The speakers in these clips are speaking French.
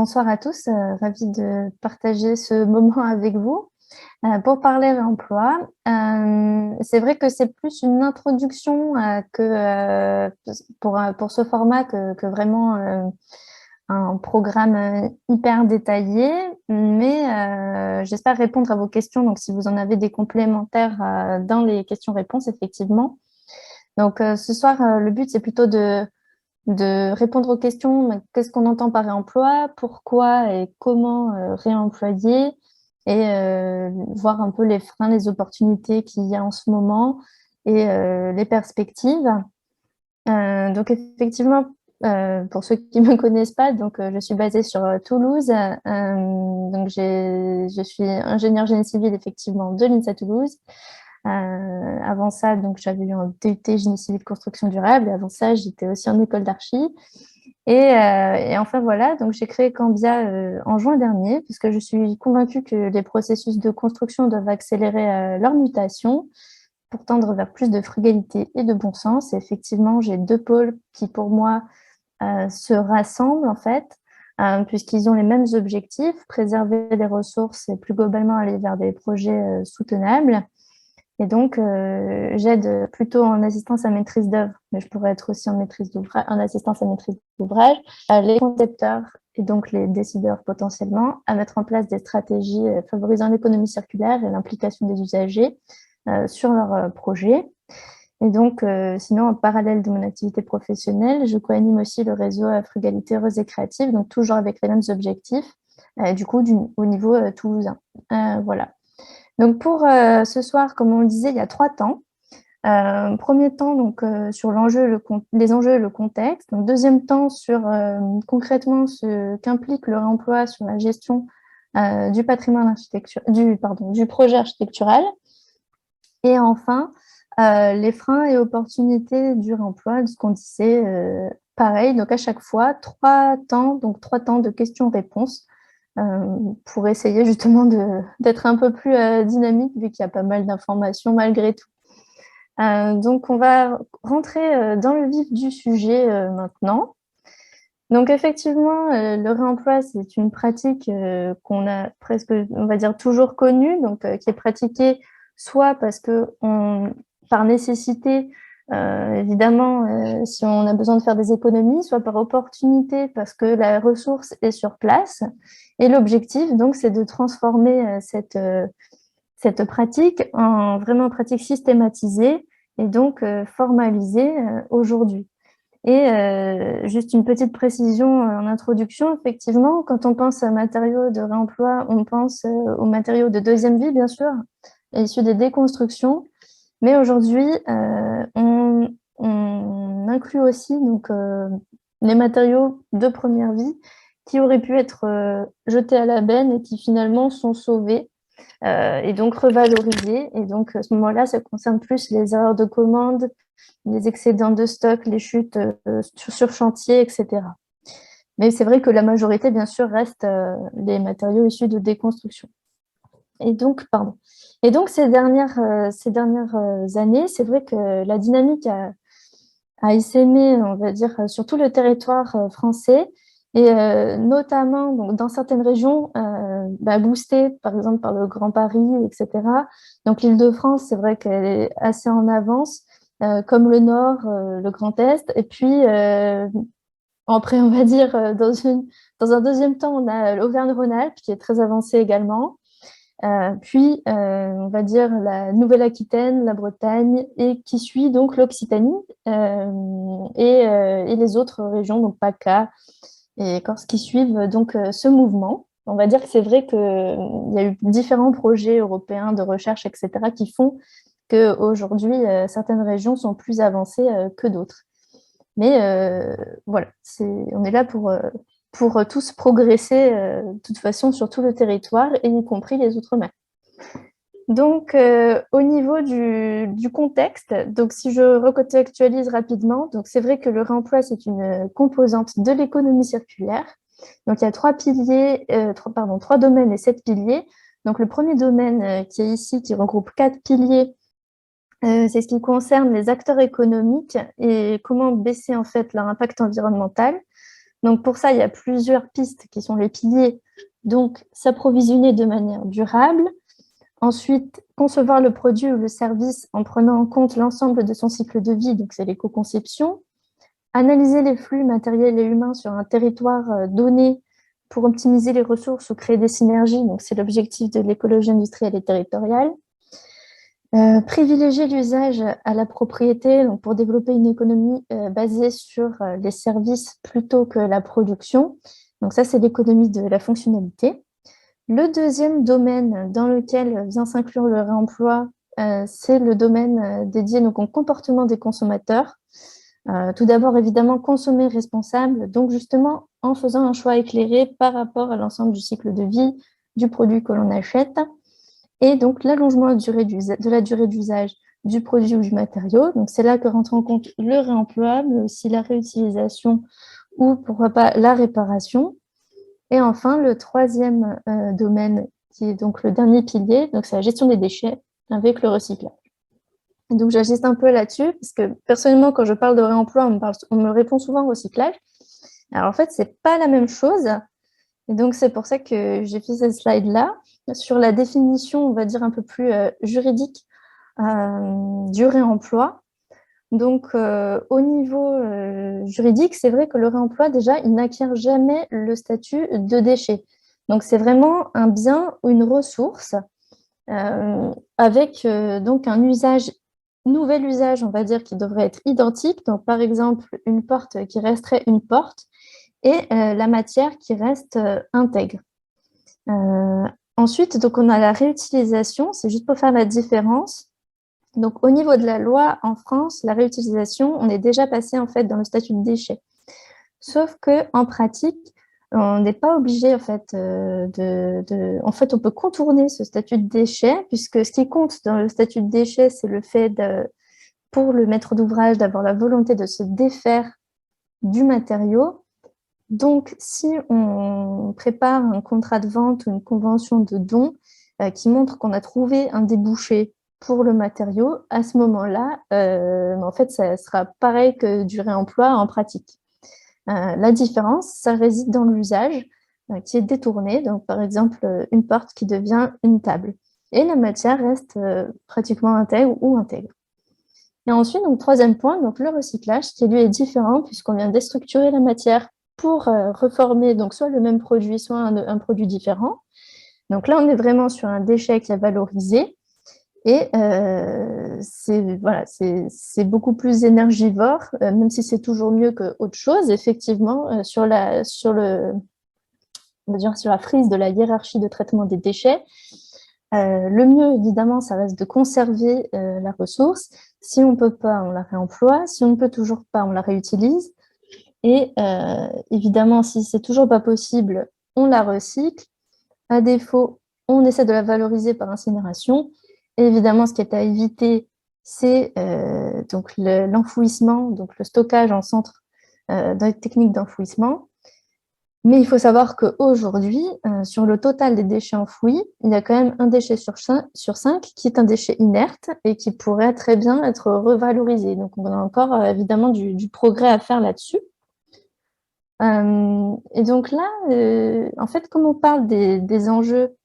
Bonsoir à tous, ravie de partager ce moment avec vous. Pour parler d'emploi, c'est vrai que c'est plus une introduction pour ce format que vraiment un programme hyper détaillé, mais j'espère répondre à vos questions. Donc, si vous en avez des complémentaires dans les questions-réponses, effectivement. Donc, ce soir, le but, c'est plutôt de répondre aux questions, qu'est-ce qu'on entend par réemploi, pourquoi et comment réemployer, et voir un peu les freins, les opportunités qu'il y a en ce moment et les perspectives. Donc effectivement, pour ceux qui ne me connaissent pas, donc, je suis basée sur Toulouse. Donc je suis ingénieure génie civil effectivement de l'INSA Toulouse. Avant ça, donc j'avais eu un DUT génie civil construction durable. Et avant ça, j'étais aussi en école d'archi. Et enfin voilà, donc j'ai créé Cambia en juin dernier, puisque je suis convaincue que les processus de construction doivent accélérer leur mutation pour tendre vers plus de frugalité et de bon sens. Et effectivement, j'ai deux pôles qui, pour moi, se rassemblent en fait, puisqu'ils ont les mêmes objectifs, préserver les ressources et plus globalement aller vers des projets soutenables. Et donc, j'aide plutôt en assistance à maîtrise d'œuvre, mais je pourrais être aussi en maîtrise d'ouvrage, en assistance à maîtrise d'ouvrage, les concepteurs et donc les décideurs potentiellement à mettre en place des stratégies favorisant l'économie circulaire et l'implication des usagers sur leurs projets. Et donc, sinon, en parallèle de mon activité professionnelle, je co-anime aussi le réseau Frugalité Heureuse et Créative, donc toujours avec les mêmes objectifs, du coup, au niveau toulousain. Voilà. Donc, pour ce soir, comme on le disait, il y a 3 temps. Premier temps, donc, sur les enjeux et le contexte. Donc, deuxième temps, sur concrètement ce qu'implique le réemploi sur la gestion du patrimoine du projet architectural. Et enfin, les freins et opportunités du réemploi, de ce qu'on disait, pareil. Donc, à chaque fois, 3 temps, donc 3 temps de questions-réponses pour essayer justement d'être un peu plus dynamique, vu qu'il y a pas mal d'informations malgré tout. Donc, on va rentrer dans le vif du sujet maintenant. Donc, effectivement, le réemploi, c'est une pratique qu'on a presque, on va dire, toujours connue, donc qui est pratiquée soit parce que par nécessité, évidemment, si on a besoin de faire des économies, soit par opportunité parce que la ressource est sur place. Et l'objectif, donc, c'est de transformer cette pratique en vraiment pratique systématisée et donc formalisée aujourd'hui. Et juste une petite précision en introduction, effectivement, quand on pense à matériaux de réemploi, on pense aux matériaux de deuxième vie, bien sûr, issus des déconstructions. Mais aujourd'hui, on inclut aussi donc, les matériaux de première vie qui auraient pu être jetés à la benne et qui finalement sont sauvés et donc revalorisés. Et donc, à ce moment-là, ça concerne plus les erreurs de commande, les excédents de stock, les chutes sur chantier, etc. Mais c'est vrai que la majorité, bien sûr, reste les matériaux issus de déconstruction. Et donc, pardon. Et donc, ces dernières années, c'est vrai que la dynamique a essaimé, on va dire, sur tout le territoire français, et notamment donc, dans certaines régions, boostées, par exemple, par le Grand Paris, etc. Donc, l'Île-de-France, c'est vrai qu'elle est assez en avance, comme le Nord, le Grand Est. Et puis, après, on va dire, dans un deuxième temps, on a l'Auvergne-Rhône-Alpes, qui est très avancée également. Puis, on va dire la Nouvelle-Aquitaine, la Bretagne, et qui suit donc l'Occitanie et les autres régions, donc PACA et Corse, qui suivent donc ce mouvement. On va dire que c'est vrai qu'il y a eu différents projets européens de recherche, etc., qui font qu'aujourd'hui, certaines régions sont plus avancées que d'autres. Mais voilà, on est là pour tous progresser de toute façon sur tout le territoire, et y compris les Outre-mer. Donc, au niveau du contexte, donc si je recontextualise rapidement, donc c'est vrai que le réemploi, c'est une composante de l'économie circulaire. Donc, il y a 3 domaines et 7 piliers. Donc, le premier domaine qui est ici, qui regroupe 4 piliers, c'est ce qui concerne les acteurs économiques et comment baisser en fait leur impact environnemental. Donc, pour ça, il y a plusieurs pistes qui sont les piliers. Donc, s'approvisionner de manière durable. Ensuite, concevoir le produit ou le service en prenant en compte l'ensemble de son cycle de vie, donc c'est l'éco-conception. Analyser les flux matériels et humains sur un territoire donné pour optimiser les ressources ou créer des synergies, donc c'est l'objectif de l'écologie industrielle et territoriale. Privilégier l'usage à la propriété donc pour développer une économie basée sur les services plutôt que la production. Donc ça, c'est l'économie de la fonctionnalité. Le deuxième domaine dans lequel vient s'inclure le réemploi, c'est le domaine dédié donc, au comportement des consommateurs. Tout d'abord, évidemment, consommer responsable, donc justement en faisant un choix éclairé par rapport à l'ensemble du cycle de vie du produit que l'on achète. Et donc, l'allongement de la durée d'usage du produit ou du matériau. Donc, c'est là que rentre en compte le réemploi, mais aussi la réutilisation ou, pourquoi pas, la réparation. Et enfin, le troisième domaine, qui est donc le dernier pilier, donc c'est la gestion des déchets avec le recyclage. Et donc, j'insiste un peu là-dessus, parce que personnellement, quand je parle de réemploi, on me répond souvent recyclage. Alors, en fait, ce n'est pas la même chose. Et donc, c'est pour ça que j'ai fait cette slide-là, sur la définition, on va dire, un peu plus juridique du réemploi. Donc, au niveau juridique, c'est vrai que le réemploi, déjà, il n'acquiert jamais le statut de déchet. Donc, c'est vraiment un bien ou une ressource avec donc un nouvel usage, on va dire, qui devrait être identique. Donc, par exemple, une porte qui resterait une porte et la matière qui reste intègre. Ensuite, donc, on a la réutilisation, c'est juste pour faire la différence. Donc, au niveau de la loi en France, la réutilisation, on est déjà passé en fait dans le statut de déchet. Sauf qu'en pratique, on n'est pas obligé en fait En fait, on peut contourner ce statut de déchet puisque ce qui compte dans le statut de déchet, c'est le fait pour le maître d'ouvrage d'avoir la volonté de se défaire du matériau. Donc, si on prépare un contrat de vente ou une convention de don qui montre qu'on a trouvé un débouché pour le matériau, à ce moment-là, en fait, ça sera pareil que du réemploi en pratique. La différence, ça réside dans l'usage qui est détourné. Donc, par exemple, une porte qui devient une table. Et la matière reste pratiquement intègre ou intègre. Et ensuite, donc, troisième point, donc, le recyclage, qui lui est différent puisqu'on vient déstructurer la matière pour reformer donc, soit le même produit, soit un produit différent. Donc là, on est vraiment sur un déchet qui est valorisé. Et c'est beaucoup plus énergivore, même si c'est toujours mieux qu'autre chose, effectivement, on va dire sur la frise de la hiérarchie de traitement des déchets. Le mieux, évidemment, ça reste de conserver la ressource. Si on ne peut pas, on la réemploie. Si on ne peut toujours pas, on la réutilise. Et évidemment, si c'est toujours pas possible, on la recycle. À défaut, on essaie de la valoriser par incinération. Et évidemment, ce qui est à éviter, c'est donc l'enfouissement, donc le stockage en centre dans les techniques d'enfouissement. Mais il faut savoir qu'aujourd'hui, sur le total des déchets enfouis, il y a quand même un déchet sur 5 qui est un déchet inerte et qui pourrait très bien être revalorisé. Donc, on a encore évidemment du progrès à faire là-dessus. Et donc là, en fait, comme on parle des enjeux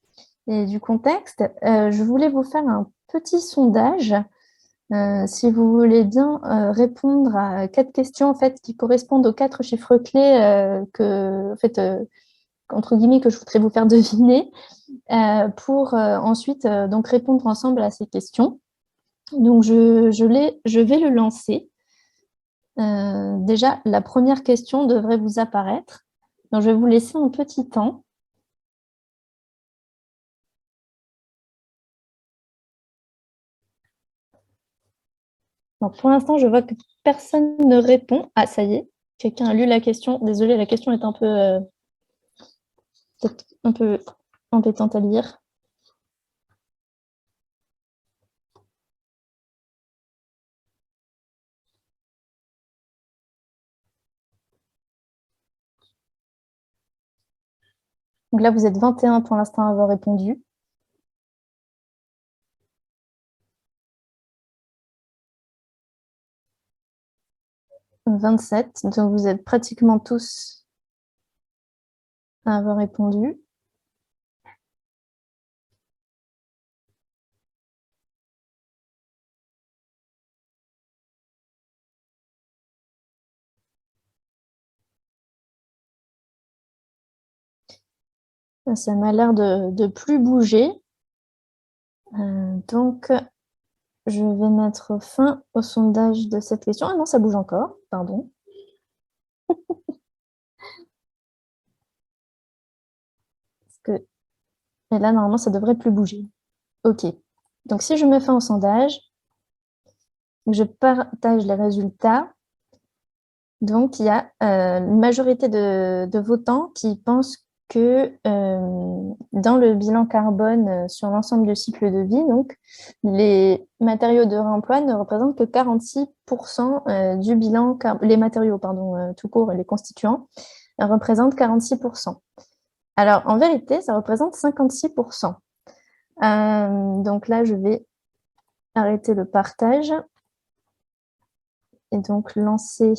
et du contexte, je voulais vous faire un petit sondage, si vous voulez bien répondre à 4 questions en fait, qui correspondent aux 4 chiffres clés en fait, entre guillemets, que je voudrais vous faire deviner, pour ensuite donc répondre ensemble à ces questions. Donc, je vais le lancer. Déjà, la première question devrait vous apparaître. Donc, je vais vous laisser un petit temps. Donc, pour l'instant, je vois que personne ne répond. Ah, ça y est, quelqu'un a lu la question. Désolée, la question est peut-être un peu embêtante à lire. Donc là, vous êtes 21 pour l'instant à avoir répondu. 27, donc vous êtes pratiquement tous à avoir répondu. Ça m'a l'air de plus bouger. Donc, je vais mettre fin au sondage de cette question. Ah non, ça bouge encore, pardon. Et là, normalement, ça devrait plus bouger. OK. Donc, si je mets fin au sondage, je partage les résultats. Donc, il y a une majorité de votants qui pensent que dans le bilan carbone sur l'ensemble du cycle de vie, donc, les matériaux de réemploi ne représentent que 46% du bilan, les matériaux, pardon, tout court, les constituants, représentent 46%. Alors, en vérité, ça représente 56%. Donc là, je vais arrêter le partage et donc lancer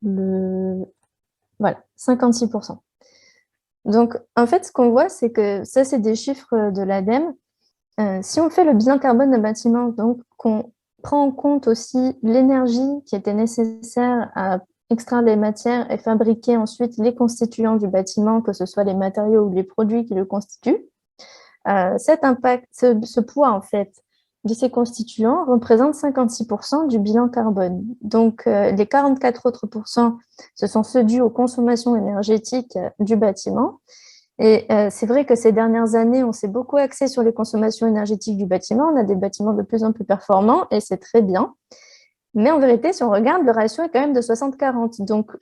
le... Voilà, 56%. Donc, en fait, ce qu'on voit, c'est que ça, c'est des chiffres de l'ADEME. Si on fait le bilan carbone d'un bâtiment, donc qu'on prend en compte aussi l'énergie qui était nécessaire à extraire les matières et fabriquer ensuite les constituants du bâtiment, que ce soit les matériaux ou les produits qui le constituent, cet impact, ce poids en fait de ces constituants représente 56% du bilan carbone. Donc les 44 autres pourcents, ce sont ceux dus aux consommations énergétiques du bâtiment. Et c'est vrai que ces dernières années, on s'est beaucoup axé sur les consommations énergétiques du bâtiment. On a des bâtiments de plus en plus performants et c'est très bien. Mais en vérité, si on regarde, le ratio est quand même de 60-40. Donc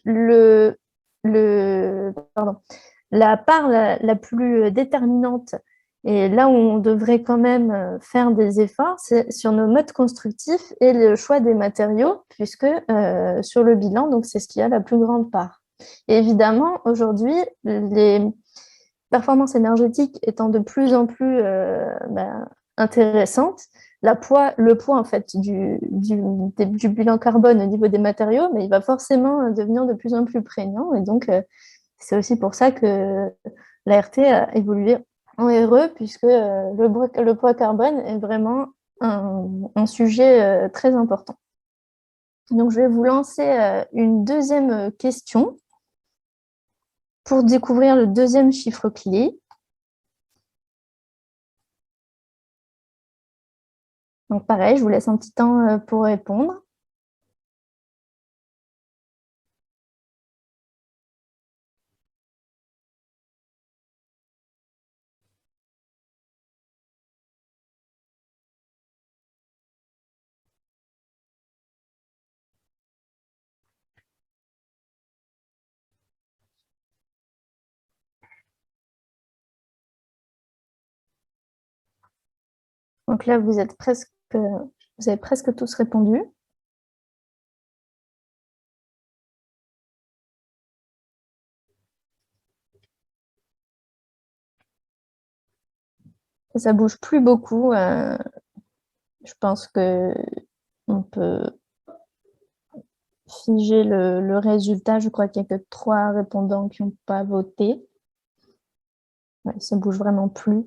pardon, la part la plus déterminante et là où on devrait quand même faire des efforts, c'est sur nos modes constructifs et le choix des matériaux, puisque sur le bilan, donc c'est ce qui a la plus grande part. Et évidemment, aujourd'hui, les performances énergétiques étant de plus en plus intéressantes, le poids en fait du bilan carbone au niveau des matériaux, mais il va forcément devenir de plus en plus prégnant. Et donc, c'est aussi pour ça que l'ART a évolué en RE, puisque le poids carbone est vraiment un sujet très important. Donc, je vais vous lancer une deuxième question pour découvrir le deuxième chiffre clé. Donc, pareil, je vous laisse un petit temps pour répondre. Donc là, vous avez presque tous répondu. Ça bouge plus beaucoup. Je pense que on peut figer le résultat. Je crois qu'il n'y a que 3 répondants qui n'ont pas voté. Ouais, ça bouge vraiment plus.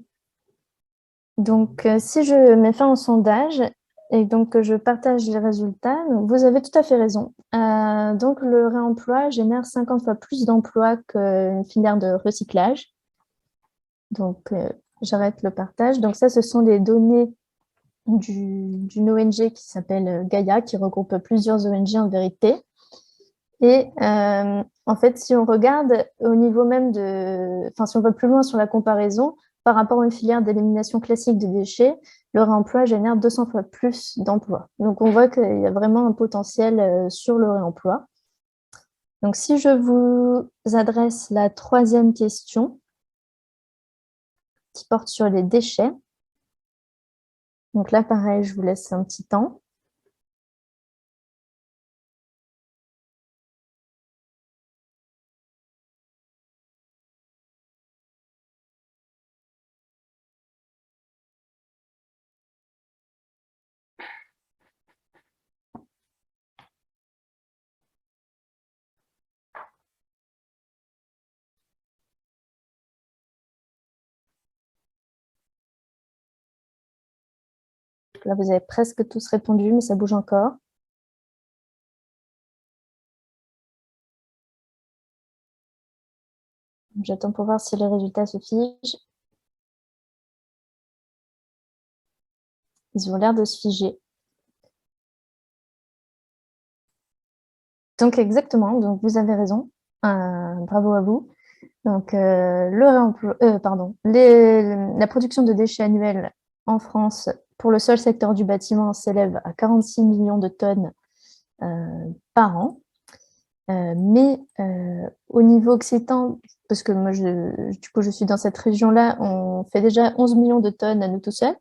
Donc, si je mets fin au sondage et donc que je partage les résultats, donc vous avez tout à fait raison. Donc, le réemploi génère 50 fois plus d'emplois qu'une filière de recyclage. Donc, j'arrête le partage. Donc, ça, ce sont les données d'une ONG qui s'appelle Gaia, qui regroupe plusieurs ONG en vérité. Et en fait, si on regarde au niveau même enfin, si on va plus loin sur la comparaison, par rapport à une filière d'élimination classique des déchets, le réemploi génère 200 fois plus d'emplois. Donc, on voit qu'il y a vraiment un potentiel sur le réemploi. Donc, si je vous adresse la troisième question, qui porte sur les déchets. Donc là, pareil, je vous laisse un petit temps. Là, vous avez presque tous répondu, mais ça bouge encore. J'attends pour voir si les résultats se figent. Ils ont l'air de se figer. Donc, exactement, donc vous avez raison. Bravo à vous. Donc, la production de déchets annuels en France pour le seul secteur du bâtiment s'élève à 46 millions de tonnes par an. Mais au niveau occitan, parce que moi, du coup, je suis dans cette région-là, on fait déjà 11 millions de tonnes à nous tout seuls.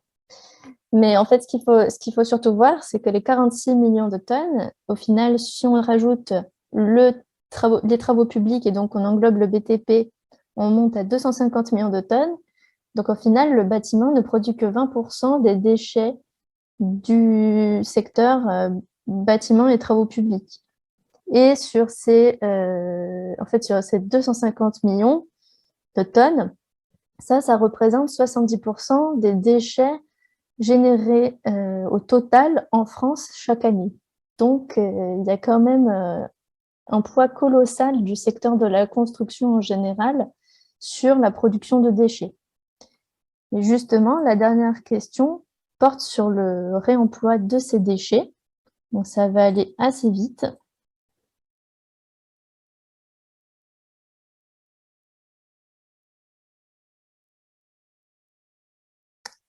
Mais en fait, ce qu'il faut surtout voir, c'est que les 46 millions de tonnes, au final, si on rajoute les travaux publics et donc on englobe le BTP, on monte à 250 millions de tonnes. Donc au final, le bâtiment ne produit que 20% des déchets du secteur bâtiment et travaux publics. Et sur ces 250 millions de tonnes, ça représente 70% des déchets générés au total en France chaque année. Donc, il y a quand même un poids colossal du secteur de la construction en général sur la production de déchets. Et justement, la dernière question porte sur le réemploi de ces déchets. Donc, ça va aller assez vite.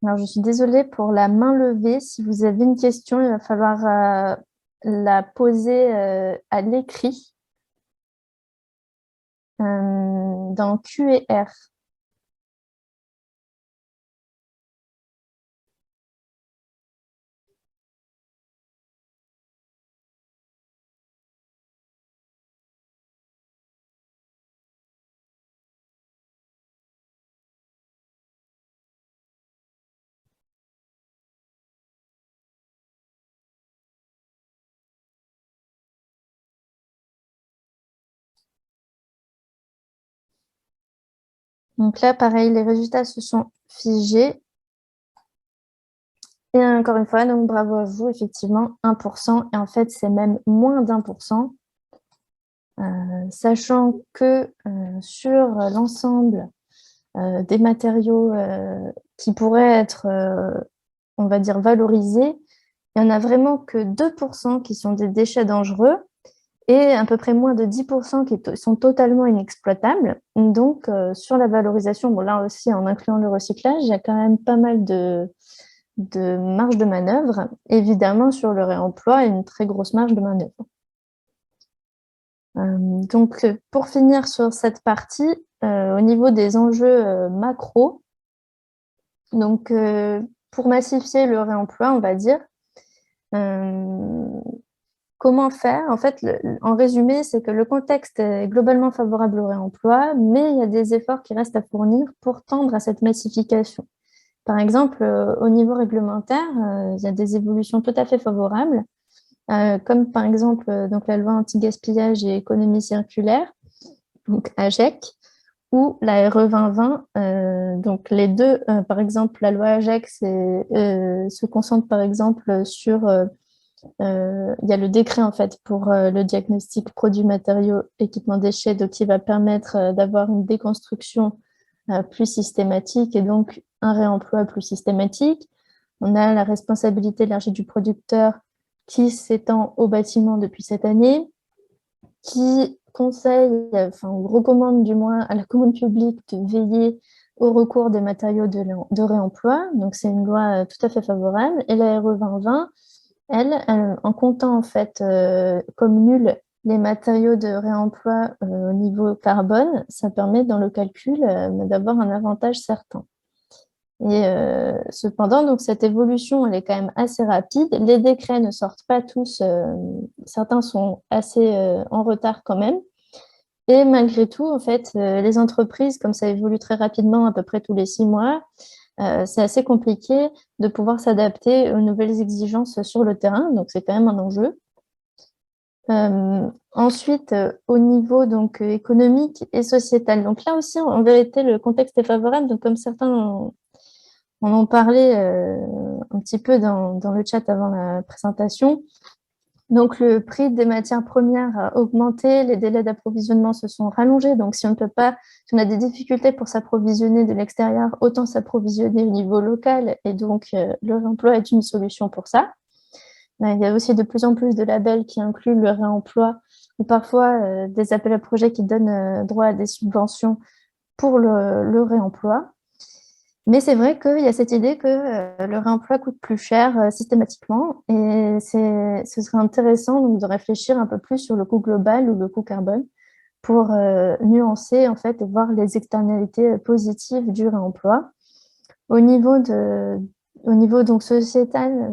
Alors, je suis désolée pour la main levée. Si vous avez une question, il va falloir la poser à l'écrit dans Q et R. Donc là, pareil, les résultats se sont figés. Et encore une fois, donc bravo à vous, effectivement, 1%. Et en fait, c'est même moins d'1%. Sachant que sur l'ensemble des matériaux qui pourraient être, on va dire, valorisés, il n'y en a vraiment que 2% qui sont des déchets dangereux et à peu près moins de 10% qui sont totalement inexploitables. Donc, sur la valorisation, bon, là aussi, en incluant le recyclage, il y a quand même pas mal de marge de manœuvre. Évidemment, sur le réemploi, une très grosse marge de manœuvre. Donc, pour finir sur cette partie, au niveau des enjeux macro, donc, pour massifier le réemploi, on va dire, comment faire? En fait, en résumé, c'est que le contexte est globalement favorable au réemploi, mais il y a des efforts qui restent à fournir pour tendre à cette massification. Par exemple, au niveau réglementaire, il y a des évolutions tout à fait favorables, comme par exemple donc la loi anti-gaspillage et économie circulaire, donc AGEC, ou la RE 2020. Donc les deux, par exemple, la loi AGEC se concentre par exemple sur il y a le décret en fait pour le diagnostic produits, matériaux, équipements, déchets, donc qui va permettre d'avoir une déconstruction plus systématique et donc un réemploi plus systématique. On a la responsabilité élargie du producteur qui s'étend au bâtiment depuis cette année, qui conseille, enfin, ou recommande du moins à la commande publique de veiller au recours des matériaux de réemploi. Donc, c'est une loi tout à fait favorable. Et la RE 2020, elle, en comptant en fait comme nul les matériaux de réemploi au niveau carbone, ça permet dans le calcul d'avoir un avantage certain. Et cependant, donc cette évolution, elle est quand même assez rapide. Les décrets ne sortent pas tous, certains sont assez en retard quand même. Et malgré tout, en fait, les entreprises, comme ça évolue très rapidement, à peu près tous les 6 mois, c'est assez compliqué de pouvoir s'adapter aux nouvelles exigences sur le terrain, donc c'est quand même un enjeu. Ensuite, au niveau donc économique et sociétal. Donc là aussi, en vérité, le contexte est favorable. Donc comme certains en ont parlé un petit peu dans le chat avant la présentation. Donc, le prix des matières premières a augmenté, les délais d'approvisionnement se sont rallongés. Donc, si on a des difficultés pour s'approvisionner de l'extérieur, autant s'approvisionner au niveau local. Et donc, le réemploi est une solution pour ça. Il y a aussi de plus en plus de labels qui incluent le réemploi ou parfois des appels à projets qui donnent droit à des subventions pour le réemploi. Mais c'est vrai qu'il y a cette idée que le réemploi coûte plus cher systématiquement et ce serait intéressant donc, de réfléchir un peu plus sur le coût global ou le coût carbone pour nuancer en fait et voir les externalités positives du réemploi. Au niveau donc sociétal,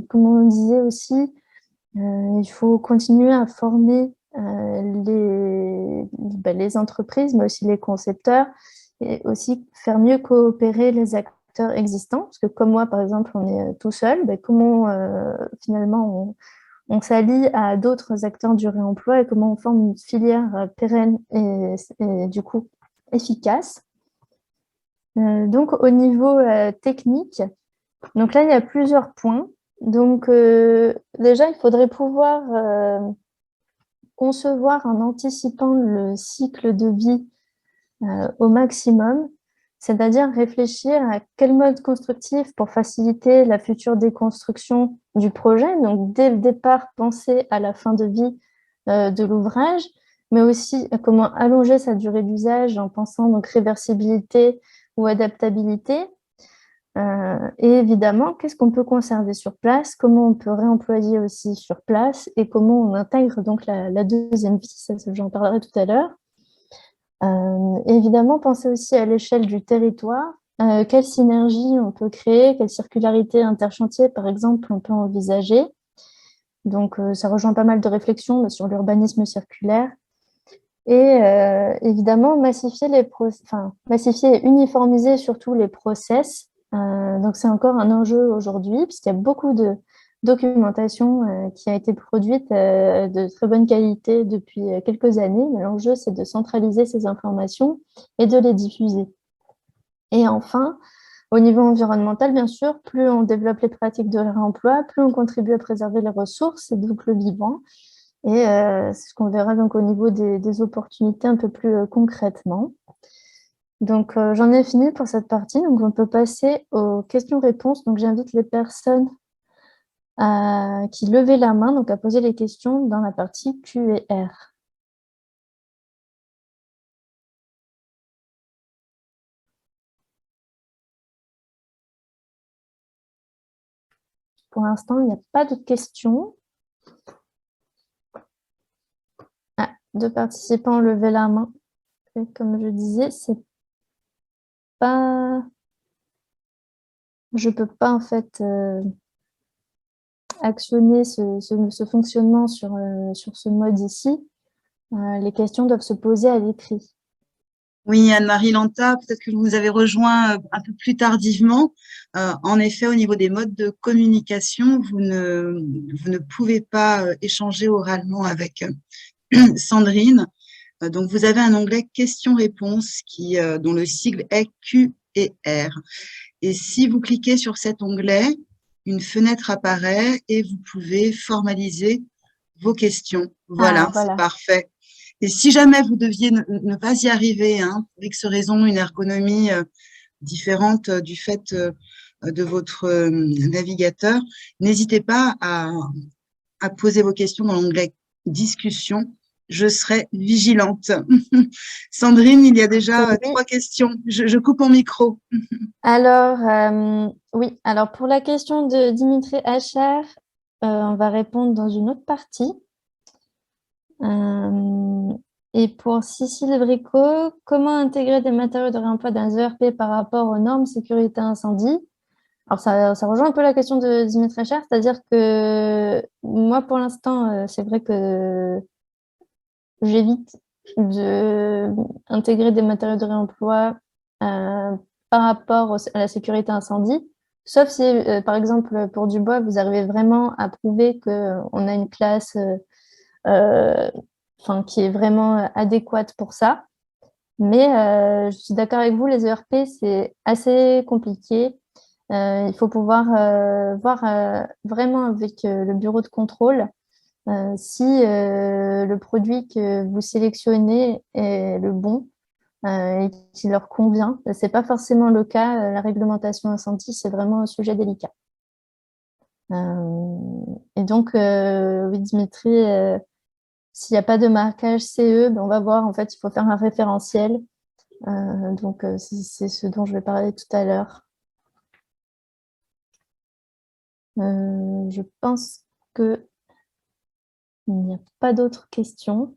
comme on disait aussi, il faut continuer à former les entreprises, mais aussi les concepteurs, et aussi faire mieux coopérer les acteurs existants. Parce que comme moi, par exemple, on est tout seul, comment finalement on s'allie à d'autres acteurs du réemploi et comment on forme une filière pérenne et du coup efficace. Donc au niveau technique, donc là, il y a plusieurs points. Donc, déjà, il faudrait pouvoir concevoir en anticipant le cycle de vie au maximum, c'est-à-dire réfléchir à quel mode constructif pour faciliter la future déconstruction du projet. Donc, dès le départ, penser à la fin de vie de l'ouvrage, mais aussi à comment allonger sa durée d'usage en pensant donc réversibilité ou adaptabilité. Et évidemment, qu'est-ce qu'on peut conserver sur place, comment on peut réemployer aussi sur place et comment on intègre donc la deuxième vie, ça, j'en parlerai tout à l'heure. Évidemment, penser aussi à l'échelle du territoire, quelle synergie on peut créer, quelle circularité interchantier, par exemple, on peut envisager. Donc, ça rejoint pas mal de réflexions sur l'urbanisme circulaire. Et évidemment, massifier et uniformiser surtout les process. Donc, c'est encore un enjeu aujourd'hui, puisqu'il y a beaucoup de documentation qui a été produite de très bonne qualité depuis quelques années. Mais l'enjeu, c'est de centraliser ces informations et de les diffuser. Et enfin, au niveau environnemental, bien sûr, plus on développe les pratiques de réemploi, plus on contribue à préserver les ressources et donc le vivant. Et c'est ce qu'on verra donc au niveau des opportunités un peu plus concrètement. Donc, j'en ai fini pour cette partie. Donc, on peut passer aux questions-réponses. Donc, j'invite les personnes qui levaient la main, donc à poser les questions dans la partie Q et R. Pour l'instant, il n'y a pas de questions. Ah, deux participants ont levé la main. Et comme je disais, c'est pas... Je peux pas en fait actionner ce fonctionnement sur ce mode ici. Les questions doivent se poser à l'écrit. Oui, Anne-Marie Lanta, peut-être que vous nous avez rejoint un peu plus tardivement. En effet, au niveau des modes de communication, vous ne pouvez pas échanger oralement avec Sandrine. Donc, vous avez un onglet questions-réponses dont le sigle est Q et R. Et si vous cliquez sur cet onglet, une fenêtre apparaît et vous pouvez formaliser vos questions. Voilà, c'est parfait. Et si jamais vous deviez ne pas y arriver, hein, pour X raison, une ergonomie différente du fait de votre navigateur, n'hésitez pas à poser vos questions dans l'onglet discussion. Je serai vigilante. Sandrine, il y a déjà 3 questions. Je coupe mon micro. Alors, oui. Alors, pour la question de Dimitri HR, on va répondre dans une autre partie. Et pour Cécile Bricot, comment intégrer des matériaux de réemploi dans les ERP par rapport aux normes sécurité incendie? Alors, ça rejoint un peu la question de Dimitri HR, c'est-à-dire que moi, pour l'instant, c'est vrai que j'évite d'intégrer des matériaux de réemploi par rapport à la sécurité incendie, sauf si, par exemple, pour du bois, vous arrivez vraiment à prouver qu'on a une classe qui est vraiment adéquate pour ça. Mais je suis d'accord avec vous, les ERP, c'est assez compliqué. Il faut pouvoir voir vraiment avec le bureau de contrôle si le produit que vous sélectionnez est le bon et qui leur convient. Ce n'est pas forcément le cas. La réglementation incendie, c'est vraiment un sujet délicat. Et donc, oui, Dimitri, s'il n'y a pas de marquage CE, ben, on va voir, en fait, il faut faire un référentiel. Donc, c'est ce dont je vais parler tout à l'heure. Je pense qu'il n'y a pas d'autres questions.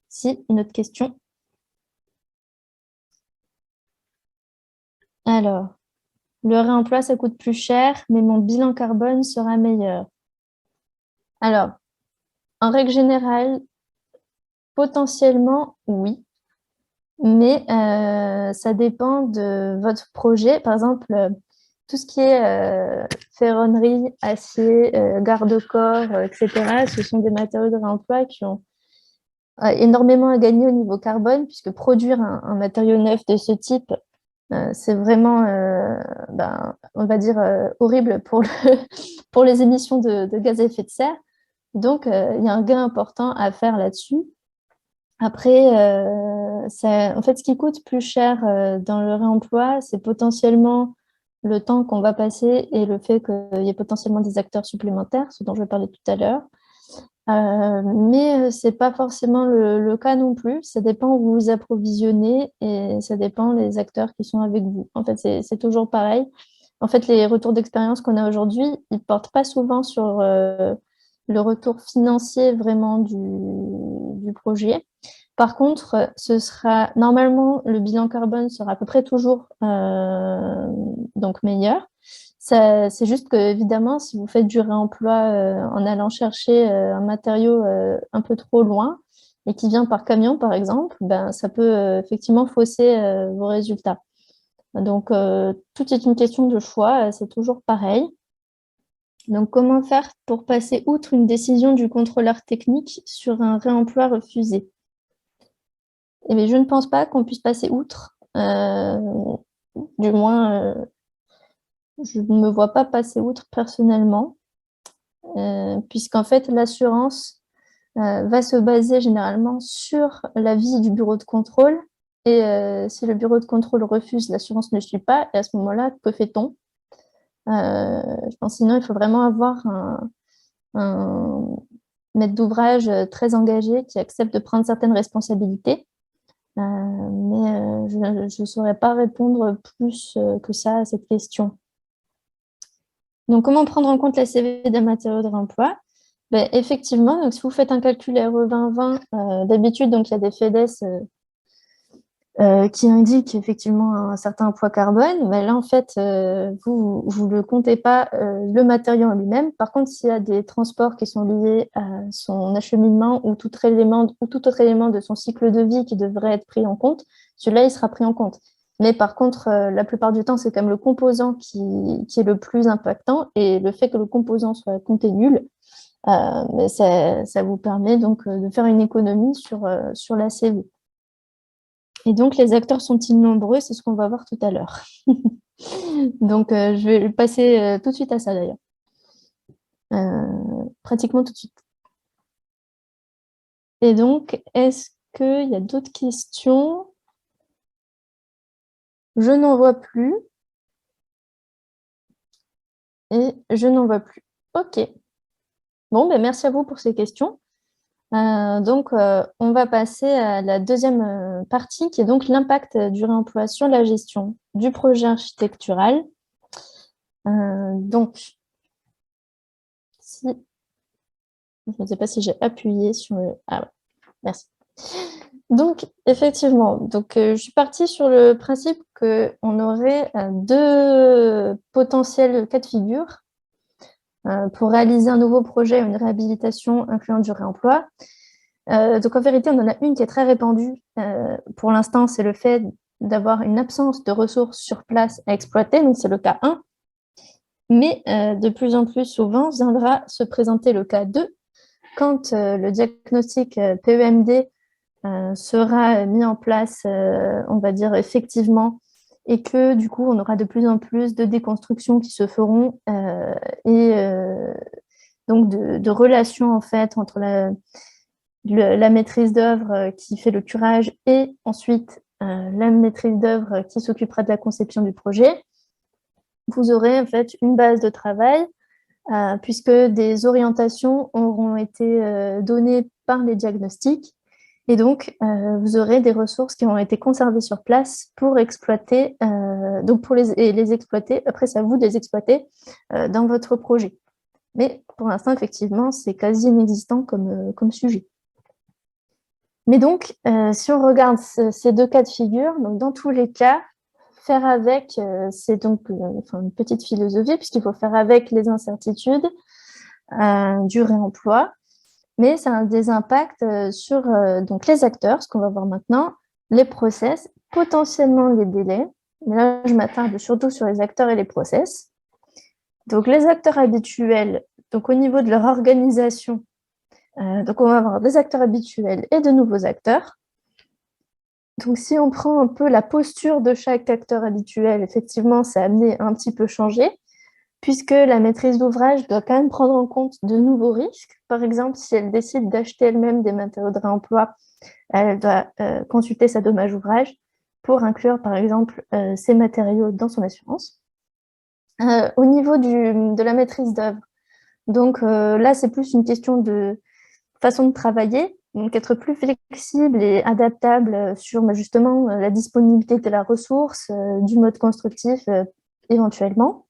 Si, une autre question. Alors, le réemploi, ça coûte plus cher, mais mon bilan carbone sera meilleur. Alors, en règle générale, potentiellement, oui. Mais ça dépend de votre projet. Par exemple, tout ce qui est ferronnerie, acier, garde-corps, etc., ce sont des matériaux de réemploi qui ont énormément à gagner au niveau carbone, puisque produire un matériau neuf de ce type, c'est vraiment, on va dire, horrible pour, pour les émissions de gaz à effet de serre. Donc, il y a un gain important à faire là-dessus. Après, en fait, ce qui coûte plus cher dans le réemploi, c'est potentiellement le temps qu'on va passer et le fait qu'il y ait potentiellement des acteurs supplémentaires, ce dont je vais parler tout à l'heure. Mais ce n'est pas forcément le cas non plus. Ça dépend où vous vous approvisionnez et ça dépend des acteurs qui sont avec vous. En fait, c'est toujours pareil. En fait, les retours d'expérience qu'on a aujourd'hui, ils ne portent pas souvent sur le retour financier vraiment du projet. Par contre, ce sera normalement le bilan carbone sera à peu près toujours donc meilleur. C'est juste que évidemment, si vous faites du réemploi en allant chercher un matériau un peu trop loin et qui vient par camion, par exemple, ben, ça peut effectivement fausser vos résultats. Donc, tout est une question de choix, c'est toujours pareil. Donc, comment faire pour passer outre une décision du contrôleur technique sur un réemploi refusé? Eh bien, je ne pense pas qu'on puisse passer outre. Du moins, je ne me vois pas passer outre personnellement, puisqu'en fait, l'assurance va se baser généralement sur l'avis du bureau de contrôle. Et si le bureau de contrôle refuse, l'assurance ne suit pas. Et à ce moment-là, que fait-on? Je pense sinon, il faut vraiment avoir un maître d'ouvrage très engagé qui accepte de prendre certaines responsabilités. Mais je ne saurais pas répondre plus que ça à cette question. Donc, comment prendre en compte la CV d'un matériau de réemploi? Ben, effectivement, donc, si vous faites un calcul RE 2020, d'habitude, donc, il y a des FEDES qui indiquent effectivement un certain poids carbone. Mais là, en fait, vous ne le comptez pas le matériau en lui-même. Par contre, s'il y a des transports qui sont liés à son acheminement ou tout autre élément de son cycle de vie qui devrait être pris en compte, celui-là, il sera pris en compte. Mais par contre, la plupart du temps, c'est quand même le composant qui est le plus impactant. Et le fait que le composant soit compté nul, mais ça vous permet donc de faire une économie sur la CV. Et donc, les acteurs sont-ils nombreux? C'est ce qu'on va voir tout à l'heure. Donc, je vais passer tout de suite à ça d'ailleurs. Pratiquement tout de suite. Et donc, est-ce qu'il y a d'autres questions? Je n'en vois plus. Et je n'en vois plus. OK. Bon, ben, merci à vous pour ces questions. Donc, on va passer à la deuxième partie, qui est donc l'impact du réemploi sur la gestion du projet architectural. Donc, je ne sais pas si j'ai appuyé sur le... Ah ouais, merci. Donc, effectivement, je suis partie sur le principe qu'on aurait deux potentiels cas de figure pour réaliser un nouveau projet, une réhabilitation incluant du réemploi. Donc, en vérité, on en a une qui est très répandue. Pour l'instant, c'est le fait d'avoir une absence de ressources sur place à exploiter. Donc, c'est le cas 1. Mais de plus en plus souvent, viendra se présenter le cas 2 quand le diagnostic PEMD sera mis en place, on va dire effectivement, et que du coup, on aura de plus en plus de déconstructions qui se feront et donc de relations en fait entre la maîtrise d'œuvre qui fait le curage et ensuite la maîtrise d'œuvre qui s'occupera de la conception du projet. Vous aurez en fait une base de travail puisque des orientations auront été données par les diagnostics. Et donc, vous aurez des ressources qui ont été conservées sur place pour exploiter, donc pour les exploiter. Après, c'est à vous de les exploiter dans votre projet. Mais pour l'instant, effectivement, c'est quasi inexistant comme sujet. Mais donc, si on regarde ces deux cas de figure, donc dans tous les cas, faire avec, c'est donc une petite philosophie, puisqu'il faut faire avec les incertitudes du réemploi, mais ça a des impacts sur donc les acteurs, ce qu'on va voir maintenant, les process, potentiellement les délais. Mais là, je m'attarde surtout sur les acteurs et les process. Donc, les acteurs habituels, donc au niveau de leur organisation, donc on va avoir des acteurs habituels et de nouveaux acteurs. Donc, si on prend un peu la posture de chaque acteur habituel, effectivement, ça a amené un petit peu changer, puisque la maîtrise d'ouvrage doit quand même prendre en compte de nouveaux risques. Par exemple, si elle décide d'acheter elle-même des matériaux de réemploi, elle doit consulter sa dommage ouvrage pour inclure, par exemple, ces matériaux dans son assurance. Au niveau de la maîtrise d'œuvre, donc là, c'est plus une question de façon de travailler, donc être plus flexible et adaptable sur justement la disponibilité de la ressource, du mode constructif éventuellement.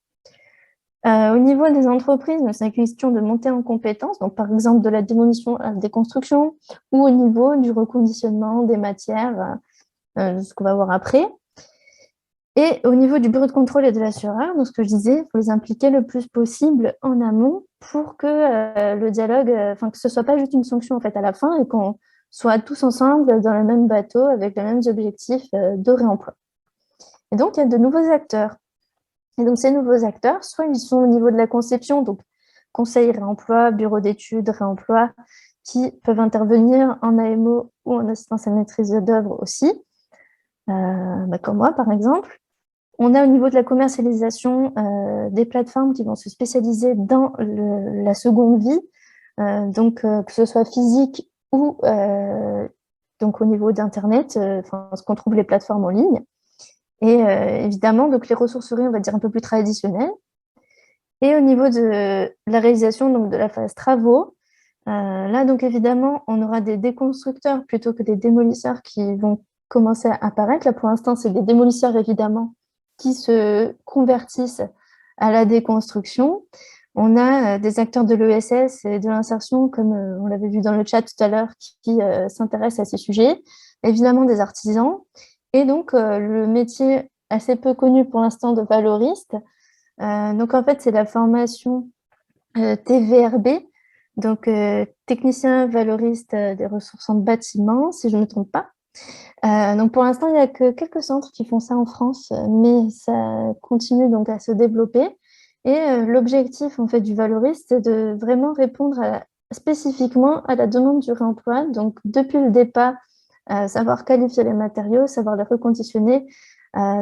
Au niveau des entreprises, c'est une question de monter en compétences, donc par exemple de la démolition à la déconstruction, ou au niveau du reconditionnement des matières, ce qu'on va voir après. Et au niveau du bureau de contrôle et de l'assureur, donc ce que je disais, il faut les impliquer le plus possible en amont pour que le dialogue, que ce ne soit pas juste une sanction en fait, à la fin et qu'on soit tous ensemble dans le même bateau avec les mêmes objectifs de réemploi. Et donc, il y a de nouveaux acteurs. Et donc, ces nouveaux acteurs, soit ils sont au niveau de la conception, donc conseil réemploi, bureau d'études, réemploi, qui peuvent intervenir en AMO ou en assistance à maîtrise d'œuvre aussi, comme moi par exemple. On a au niveau de la commercialisation des plateformes qui vont se spécialiser dans la seconde vie, donc que ce soit physique ou donc au niveau d'Internet, ce qu'on trouve les plateformes en ligne. Et évidemment, donc les ressourceries, on va dire un peu plus traditionnelles. Et au niveau de la réalisation donc de la phase travaux, là, donc évidemment, on aura des déconstructeurs plutôt que des démolisseurs qui vont commencer à apparaître. Là, pour l'instant, c'est des démolisseurs, évidemment, qui se convertissent à la déconstruction. On a des acteurs de l'ESS et de l'insertion, comme on l'avait vu dans le chat tout à l'heure, qui s'intéressent à ces sujets. Évidemment, des artisans. Et donc, le métier assez peu connu pour l'instant de valoriste. Donc, en fait, c'est la formation TVRB, donc technicien valoriste des ressources en bâtiment, si je ne me trompe pas. Donc pour l'instant, il n'y a que quelques centres qui font ça en France, mais ça continue donc à se développer. Et l'objectif en fait du valoriste, c'est de vraiment répondre spécifiquement à la demande du réemploi. Donc depuis le départ, savoir qualifier les matériaux, savoir les reconditionner,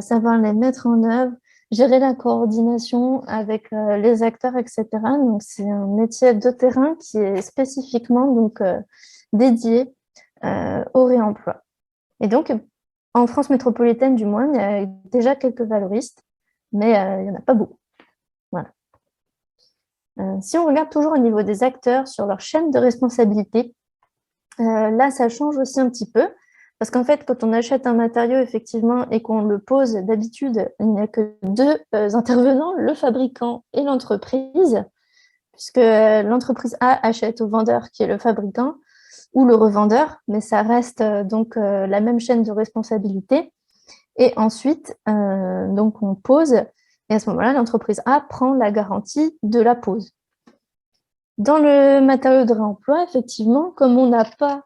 savoir les mettre en œuvre, gérer la coordination avec les acteurs, etc. Donc c'est un métier de terrain qui est spécifiquement donc dédié au réemploi. Et donc, en France métropolitaine, du moins, il y a déjà quelques valoristes, mais il n'y en a pas beaucoup. Voilà. Si on regarde toujours au niveau des acteurs sur leur chaîne de responsabilité, là, ça change aussi un petit peu, parce qu'en fait, quand on achète un matériau, effectivement, et qu'on le pose, d'habitude, il n'y a que deux intervenants, le fabricant et l'entreprise, puisque l'entreprise A achète au vendeur qui est le fabricant, ou le revendeur, mais ça reste donc la même chaîne de responsabilité. Et ensuite, donc on pose, et à ce moment-là, l'entreprise A prend la garantie de la pose. Dans le matériau de réemploi, effectivement, comme on n'a pas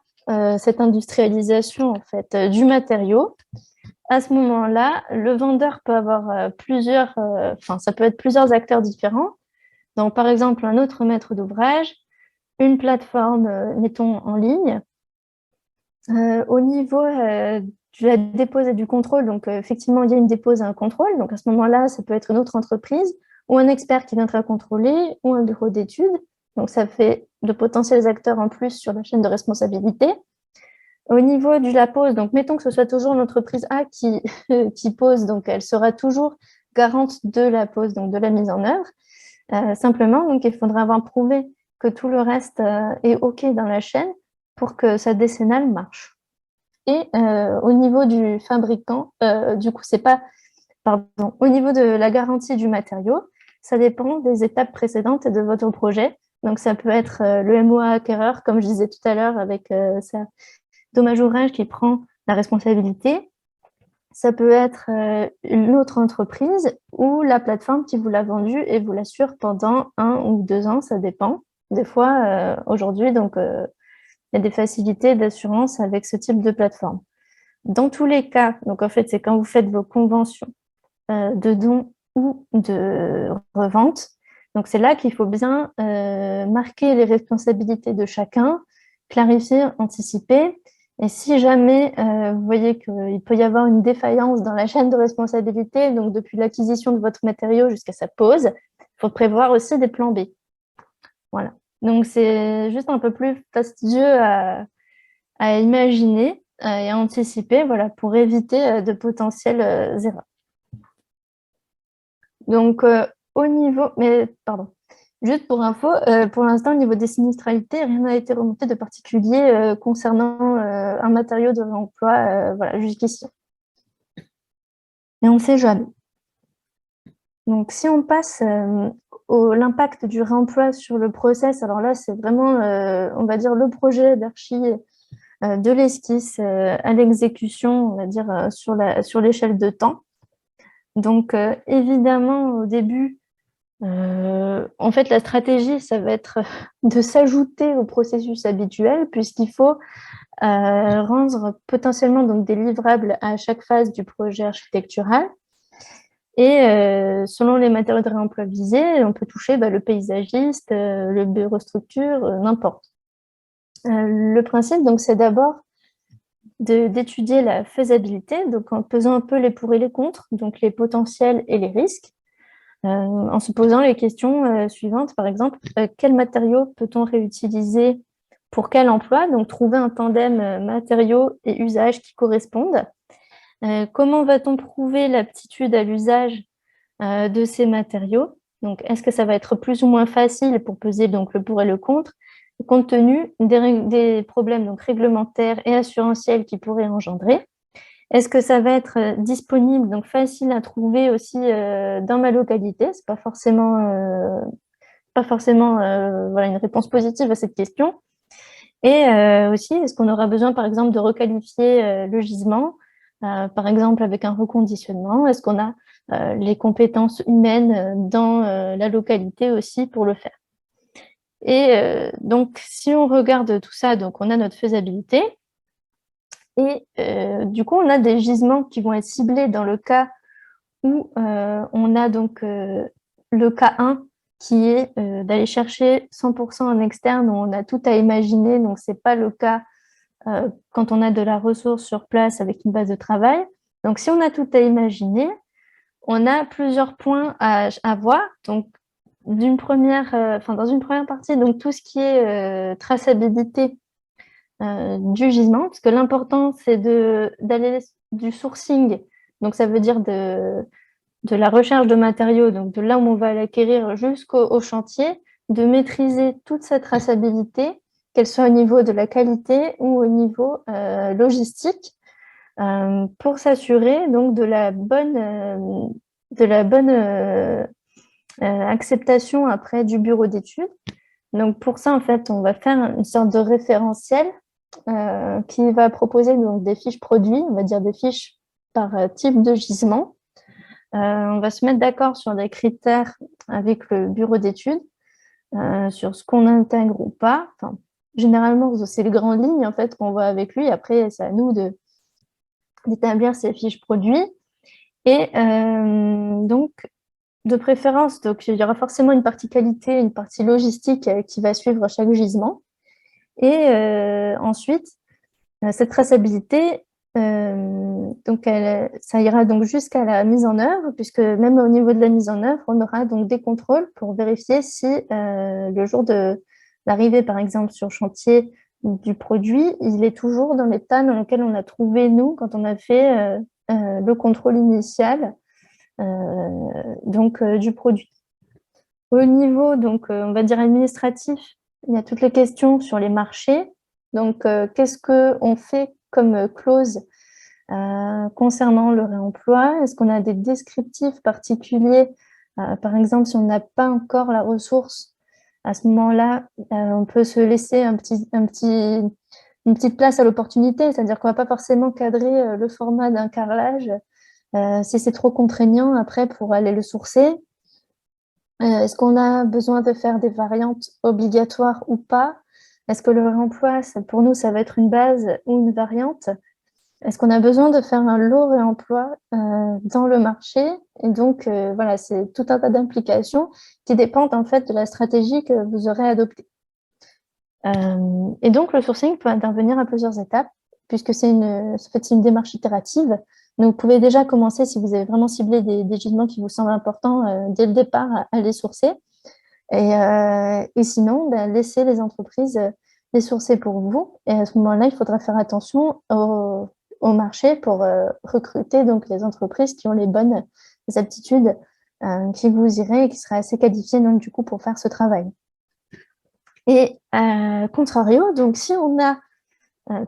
cette industrialisation en fait, du matériau, à ce moment-là, le vendeur peut avoir ça peut être plusieurs acteurs différents. Donc, par exemple, un autre maître d'ouvrage, une plateforme, mettons, en ligne. Au niveau de la dépose et du contrôle. Donc, effectivement, il y a une dépose et un contrôle. Donc, à ce moment-là, ça peut être une autre entreprise ou un expert qui viendra contrôler ou un bureau d'études. Donc, ça fait de potentiels acteurs en plus sur la chaîne de responsabilité. Au niveau de la pose, donc mettons que ce soit toujours l'entreprise A qui pose, donc elle sera toujours garante de la pose, donc de la mise en œuvre. Simplement, donc il faudra avoir prouvé que tout le reste est OK dans la chaîne pour que sa décennale marche. Et au niveau du fabricant, du coup, c'est pas, pardon, au niveau de la garantie du matériau, ça dépend des étapes précédentes et de votre projet. Donc, ça peut être le MOA acquéreur, comme je disais tout à l'heure, avec sa dommage ouvrage qui prend la responsabilité. Ça peut être une autre entreprise ou la plateforme qui vous l'a vendu et vous l'assure pendant 1 ou 2 ans, ça dépend. Des fois, aujourd'hui, donc, il y a des facilités d'assurance avec ce type de plateforme. Dans tous les cas, donc en fait, c'est quand vous faites vos conventions de dons ou de revente. Donc, c'est là qu'il faut bien marquer les responsabilités de chacun, clarifier, anticiper. Et si jamais vous voyez qu'il peut y avoir une défaillance dans la chaîne de responsabilité, donc depuis l'acquisition de votre matériau jusqu'à sa pose, il faut prévoir aussi des plans B. Voilà. Donc, c'est juste un peu plus fastidieux à imaginer et à anticiper, voilà, pour éviter de potentielles erreurs. Donc, au niveau, mais pardon, juste pour info, pour l'instant, au niveau des sinistralités, rien n'a été remonté de particulier concernant un matériau de réemploi, voilà, jusqu'ici. Mais on ne sait jamais. Donc, si on passe l'impact du réemploi sur le process, alors là, c'est vraiment, on va dire, le projet d'archi de l'esquisse à l'exécution, on va dire, sur l'échelle de temps. Donc, évidemment, au début, en fait, la stratégie, ça va être de s'ajouter au processus habituel, puisqu'il faut rendre potentiellement donc, des livrables à chaque phase du projet architectural. Et selon les matériaux de réemploi visés, on peut toucher le paysagiste, le bureau structure, n'importe. Le principe, donc, c'est d'abord d'étudier la faisabilité, donc en pesant un peu les pour et les contre, donc les potentiels et les risques, en se posant les questions suivantes, par exemple, quels matériaux peut-on réutiliser pour quel emploi? Donc, trouver un tandem matériaux et usages qui correspondent. Comment va-t-on prouver l'aptitude à l'usage de ces matériaux? Donc, est-ce que ça va être plus ou moins facile pour peser donc, le pour et le contre, compte tenu des problèmes donc, réglementaires et assurantiels qui pourraient engendrer? Est-ce que ça va être disponible, donc facile à trouver aussi dans ma localité? C'est pas forcément, voilà, une réponse positive à cette question. Et aussi, est-ce qu'on aura besoin, par exemple, de requalifier le gisement, par exemple avec un reconditionnement? Est-ce qu'on a les compétences humaines dans la localité aussi pour le faire? Et donc, si on regarde tout ça, donc on a notre faisabilité. Et du coup, on a des gisements qui vont être ciblés dans le cas où on a donc le cas 1 qui est d'aller chercher 100% en externe où on a tout à imaginer. Donc, ce n'est pas le cas quand on a de la ressource sur place avec une base de travail. Donc, si on a tout à imaginer, on a plusieurs points à voir. Donc, dans une première partie, donc tout ce qui est traçabilité du gisement, parce que l'important, c'est d'aller du sourcing, donc ça veut dire de la recherche de matériaux, donc de là où on va l'acquérir jusqu'au chantier, de maîtriser toute cette traçabilité, qu'elle soit au niveau de la qualité ou au niveau logistique, pour s'assurer donc de la bonne acceptation après du bureau d'études. Donc pour ça, en fait, on va faire une sorte de référentiel qui va proposer donc des fiches produits, on va dire des fiches par type de gisement. On va se mettre d'accord sur des critères avec le bureau d'études, sur ce qu'on intègre ou pas. Enfin, généralement, c'est les grandes lignes en fait qu'on voit avec lui. Après, c'est à nous d'établir ces fiches produits. Et donc, de préférence, donc, il y aura forcément une partie qualité, une partie logistique qui va suivre chaque gisement. Et ensuite, cette traçabilité, Donc, ça ira donc jusqu'à la mise en œuvre, puisque même au niveau de la mise en œuvre, on aura donc des contrôles pour vérifier si le jour de l'arrivée, par exemple, sur chantier du produit, il est toujours dans l'état dans lequel on a trouvé, nous, quand on a fait le contrôle initial du produit. Au niveau, donc, on va dire administratif, il y a toutes les questions sur les marchés. Donc, qu'est-ce qu'on fait comme clause concernant le réemploi? Est-ce qu'on a des descriptifs particuliers? Par exemple, si on n'a pas encore la ressource, à ce moment-là, on peut se laisser une petite place à l'opportunité, c'est-à-dire qu'on ne va pas forcément cadrer le format d'un carrelage si c'est trop contraignant après pour aller le sourcer. Est-ce qu'on a besoin de faire des variantes obligatoires ou pas? Est-ce que le réemploi, pour nous, ça va être une base ou une variante? Est-ce qu'on a besoin de faire un lot réemploi dans le marché? Et donc, voilà, c'est tout un tas d'implications qui dépendent en fait de la stratégie que vous aurez adoptée. Et donc, le sourcing peut intervenir à plusieurs étapes, puisque c'est en fait, une démarche itérative. Donc, vous pouvez déjà commencer, si vous avez vraiment ciblé des gisements qui vous semblent importants dès le départ, à les sourcer. Et sinon, laisser les entreprises les sourcer pour vous. Et à ce moment-là, il faudra faire attention au marché pour recruter donc, les entreprises qui ont les bonnes aptitudes qui vous iraient et qui seraient assez qualifiées donc, du coup, pour faire ce travail. Et contrario, donc si on a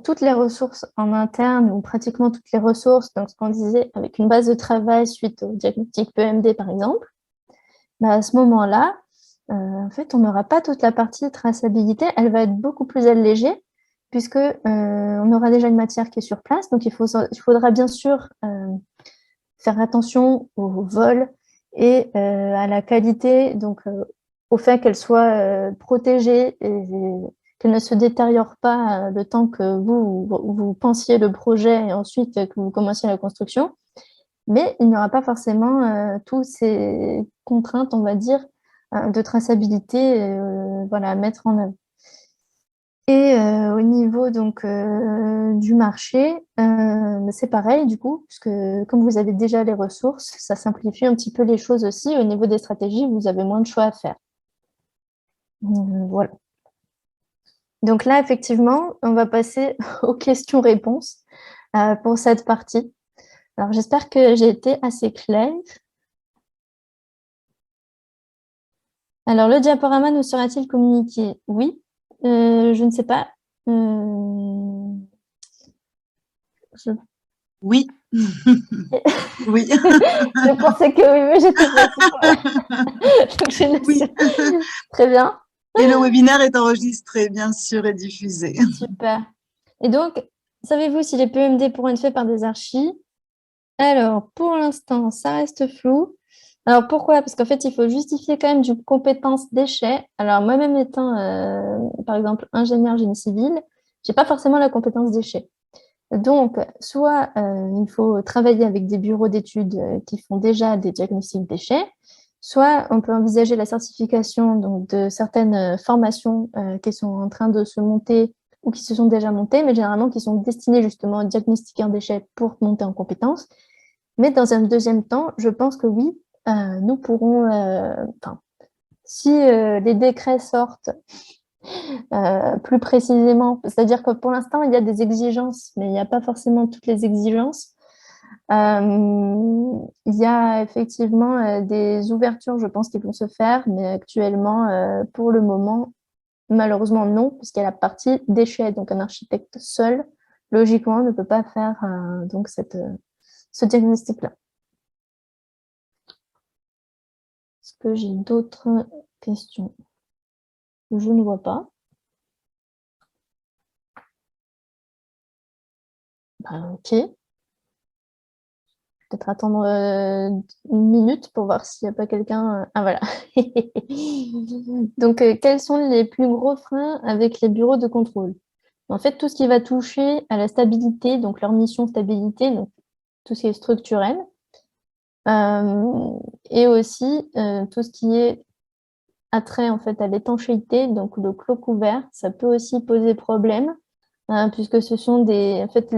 toutes les ressources en interne ou pratiquement toutes les ressources, donc ce qu'on disait avec une base de travail suite au diagnostic PEMD par exemple, à ce moment-là, en fait, on n'aura pas toute la partie traçabilité, elle va être beaucoup plus allégée puisque on aura déjà une matière qui est sur place, donc il faudra bien sûr faire attention au vol et à la qualité, donc au fait qu'elle soit protégée et qu'elle ne se détériore pas le temps que vous pensiez le projet et ensuite que vous commenciez la construction. Mais il n'y aura pas forcément toutes ces contraintes, on va dire, de traçabilité voilà, à mettre en œuvre. Et au niveau donc, du marché, c'est pareil du coup, puisque comme vous avez déjà les ressources, ça simplifie un petit peu les choses aussi. Au niveau des stratégies, vous avez moins de choix à faire. Voilà. Donc là, effectivement, on va passer aux questions-réponses pour cette partie. Alors, j'espère que j'ai été assez claire. Alors, le diaporama nous sera-t-il communiqué? Oui. Je ne sais pas. Oui. Oui. Je pensais que oui, mais j'étais pas sûre. Donc, je laisse. Oui. Très bien. Et le webinaire est enregistré, bien sûr, et diffusé. Super. Et donc, savez-vous si les PMD pourront être faits par des archis? Alors, pour l'instant, ça reste flou. Alors, pourquoi? Parce qu'en fait, il faut justifier quand même d'une compétence déchet. Alors, moi-même étant, par exemple, ingénieur génie civil, j'ai pas forcément la compétence déchet. Donc, soit il faut travailler avec des bureaux d'études qui font déjà des diagnostics déchets, soit on peut envisager la certification donc, de certaines formations qui sont en train de se monter ou qui se sont déjà montées, mais généralement qui sont destinées justement aux diagnostiqueurs déchets pour monter en compétences. Mais dans un deuxième temps, je pense que oui, nous pourrons, si les décrets sortent plus précisément, c'est-à-dire que pour l'instant, il y a des exigences, mais il n'y a pas forcément toutes les exigences. Il y a effectivement des ouvertures, je pense, qui vont se faire, mais actuellement, pour le moment, malheureusement non, puisqu'il y a la partie déchets. Donc un architecte seul, logiquement, ne peut pas faire donc ce diagnostic-là. Est-ce que j'ai d'autres questions? Je ne vois pas. Ok. Peut-être attendre une minute pour voir s'il n'y a pas quelqu'un. Ah voilà. Donc, quels sont les plus gros freins avec les bureaux de contrôle? En fait, tout ce qui va toucher à la stabilité, donc leur mission stabilité, donc tout ce qui est structurel, et aussi tout ce qui est attrait en fait à l'étanchéité, donc le clos couvert, ça peut aussi poser problème, puisque ce sont en fait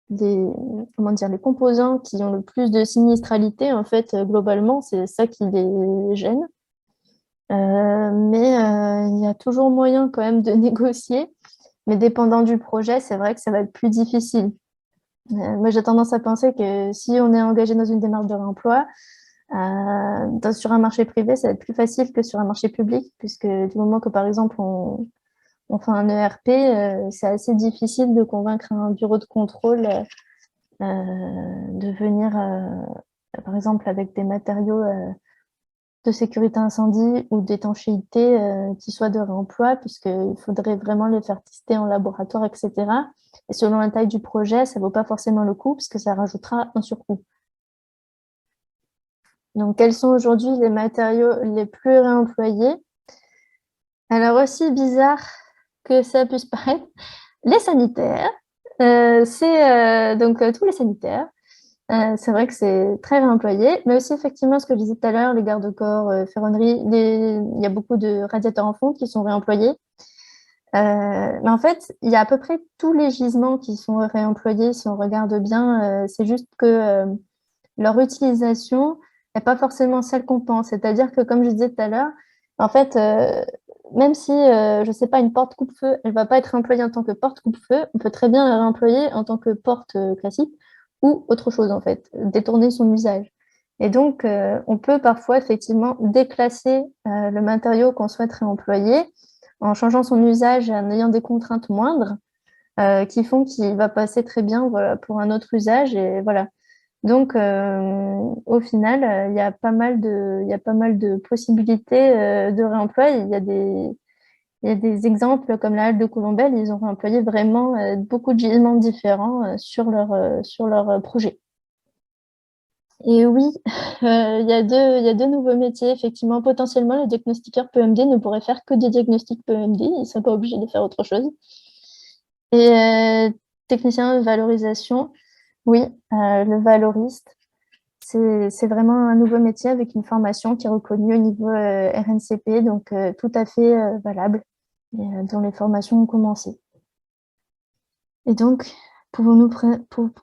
comment dire, les composants qui ont le plus de sinistralité, en fait, globalement, c'est ça qui les gêne. Mais il y a toujours moyen quand même de négocier. Mais dépendant du projet, c'est vrai que ça va être plus difficile. Moi, j'ai tendance à penser que si on est engagé dans une démarche de réemploi, sur un marché privé, ça va être plus facile que sur un marché public, puisque du moment que, par exemple, on fait un ERP, c'est assez difficile de convaincre un bureau de contrôle de venir, par exemple, avec des matériaux de sécurité incendie ou d'étanchéité qui soient de réemploi, puisqu'il faudrait vraiment les faire tester en laboratoire, etc. Et selon la taille du projet, ça ne vaut pas forcément le coup, puisque ça rajoutera un surcoût. Donc, quels sont aujourd'hui les matériaux les plus réemployés? Alors, aussi bizarre que ça puisse paraître, les sanitaires, c'est donc tous les sanitaires. C'est vrai que c'est très réemployé, mais aussi effectivement ce que je disais tout à l'heure, les garde-corps, ferronnerie, il y a beaucoup de radiateurs en fonte qui sont réemployés. Mais en fait, il y a à peu près tous les gisements qui sont réemployés si on regarde bien. C'est juste que leur utilisation n'est pas forcément celle qu'on pense. C'est-à-dire que, comme je disais tout à l'heure, en fait, même si, je ne sais pas, une porte coupe-feu, elle ne va pas être employée en tant que porte coupe-feu, on peut très bien la réemployer en tant que porte classique ou autre chose, en fait, détourner son usage. Et donc, on peut parfois effectivement déclasser le matériau qu'on souhaite réemployer en changeant son usage et en ayant des contraintes moindres qui font qu'il va passer très bien voilà, pour un autre usage. Et voilà. Donc, au final, il y a pas mal de possibilités de réemploi. Il y a des exemples comme la halle de Colombelle, ils ont réemployé vraiment beaucoup de gisements différents sur leur projet. Et oui, il y a deux nouveaux métiers. Effectivement, potentiellement, les diagnostiqueurs PEMD ne pourraient faire que des diagnostics PEMD. Ils ne sont pas obligés de faire autre chose. Et technicien de valorisation, oui, le valoriste. C'est vraiment un nouveau métier avec une formation qui est reconnue au niveau RNCP, donc tout à fait valable, et dont les formations ont commencé. Et donc, pouvons-nous